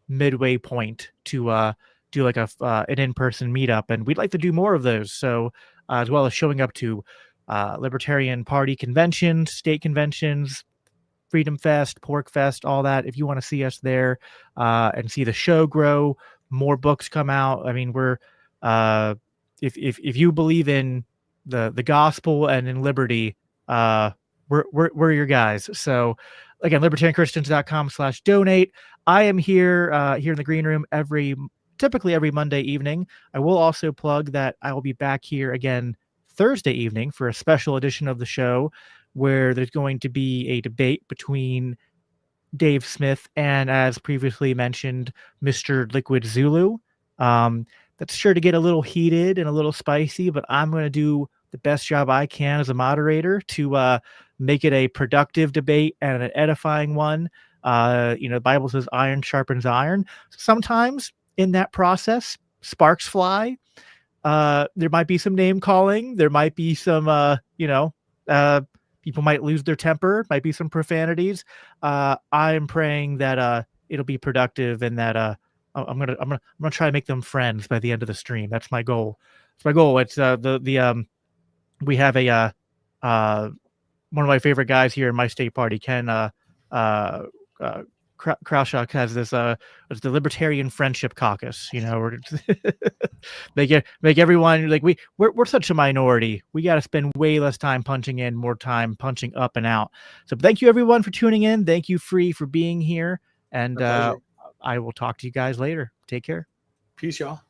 midway point to do like an in-person meetup, and we'd like to do more of those. So as well as showing up to Libertarian Party conventions, state conventions, Freedom Fest, Pork Fest, all that. If you want to see us there and see the show grow, more books come out. I mean, we're if you believe in the gospel and in liberty, we're your guys. So again, libertarianchristians.com/donate. I am here here in the green room typically every Monday evening. I will also plug that I will be back here again Thursday evening for a special edition of the show, where there's going to be a debate between Dave Smith and, as previously mentioned, Mr. Liquid Zulu. That's sure to get a little heated and a little spicy, but I'm going to do the best job I can as a moderator to make it a productive debate and an edifying one. The Bible says iron sharpens iron. Sometimes in that process, sparks fly. There might be some name calling. There might be some, people might lose their temper. Might be some profanities. I'm praying that it'll be productive, and that I'm gonna try to make them friends by the end of the stream. That's my goal. It's my goal. It's we have a one of my favorite guys here in my state party, Ken Kraushock, has this it's the Libertarian Friendship Caucus. We're make everyone like we're such a minority. We got to spend way less time punching in, more time punching up and out. So thank you everyone for tuning in. Thank you Free for being here, and I will talk to you guys later. Take care. Peace, y'all.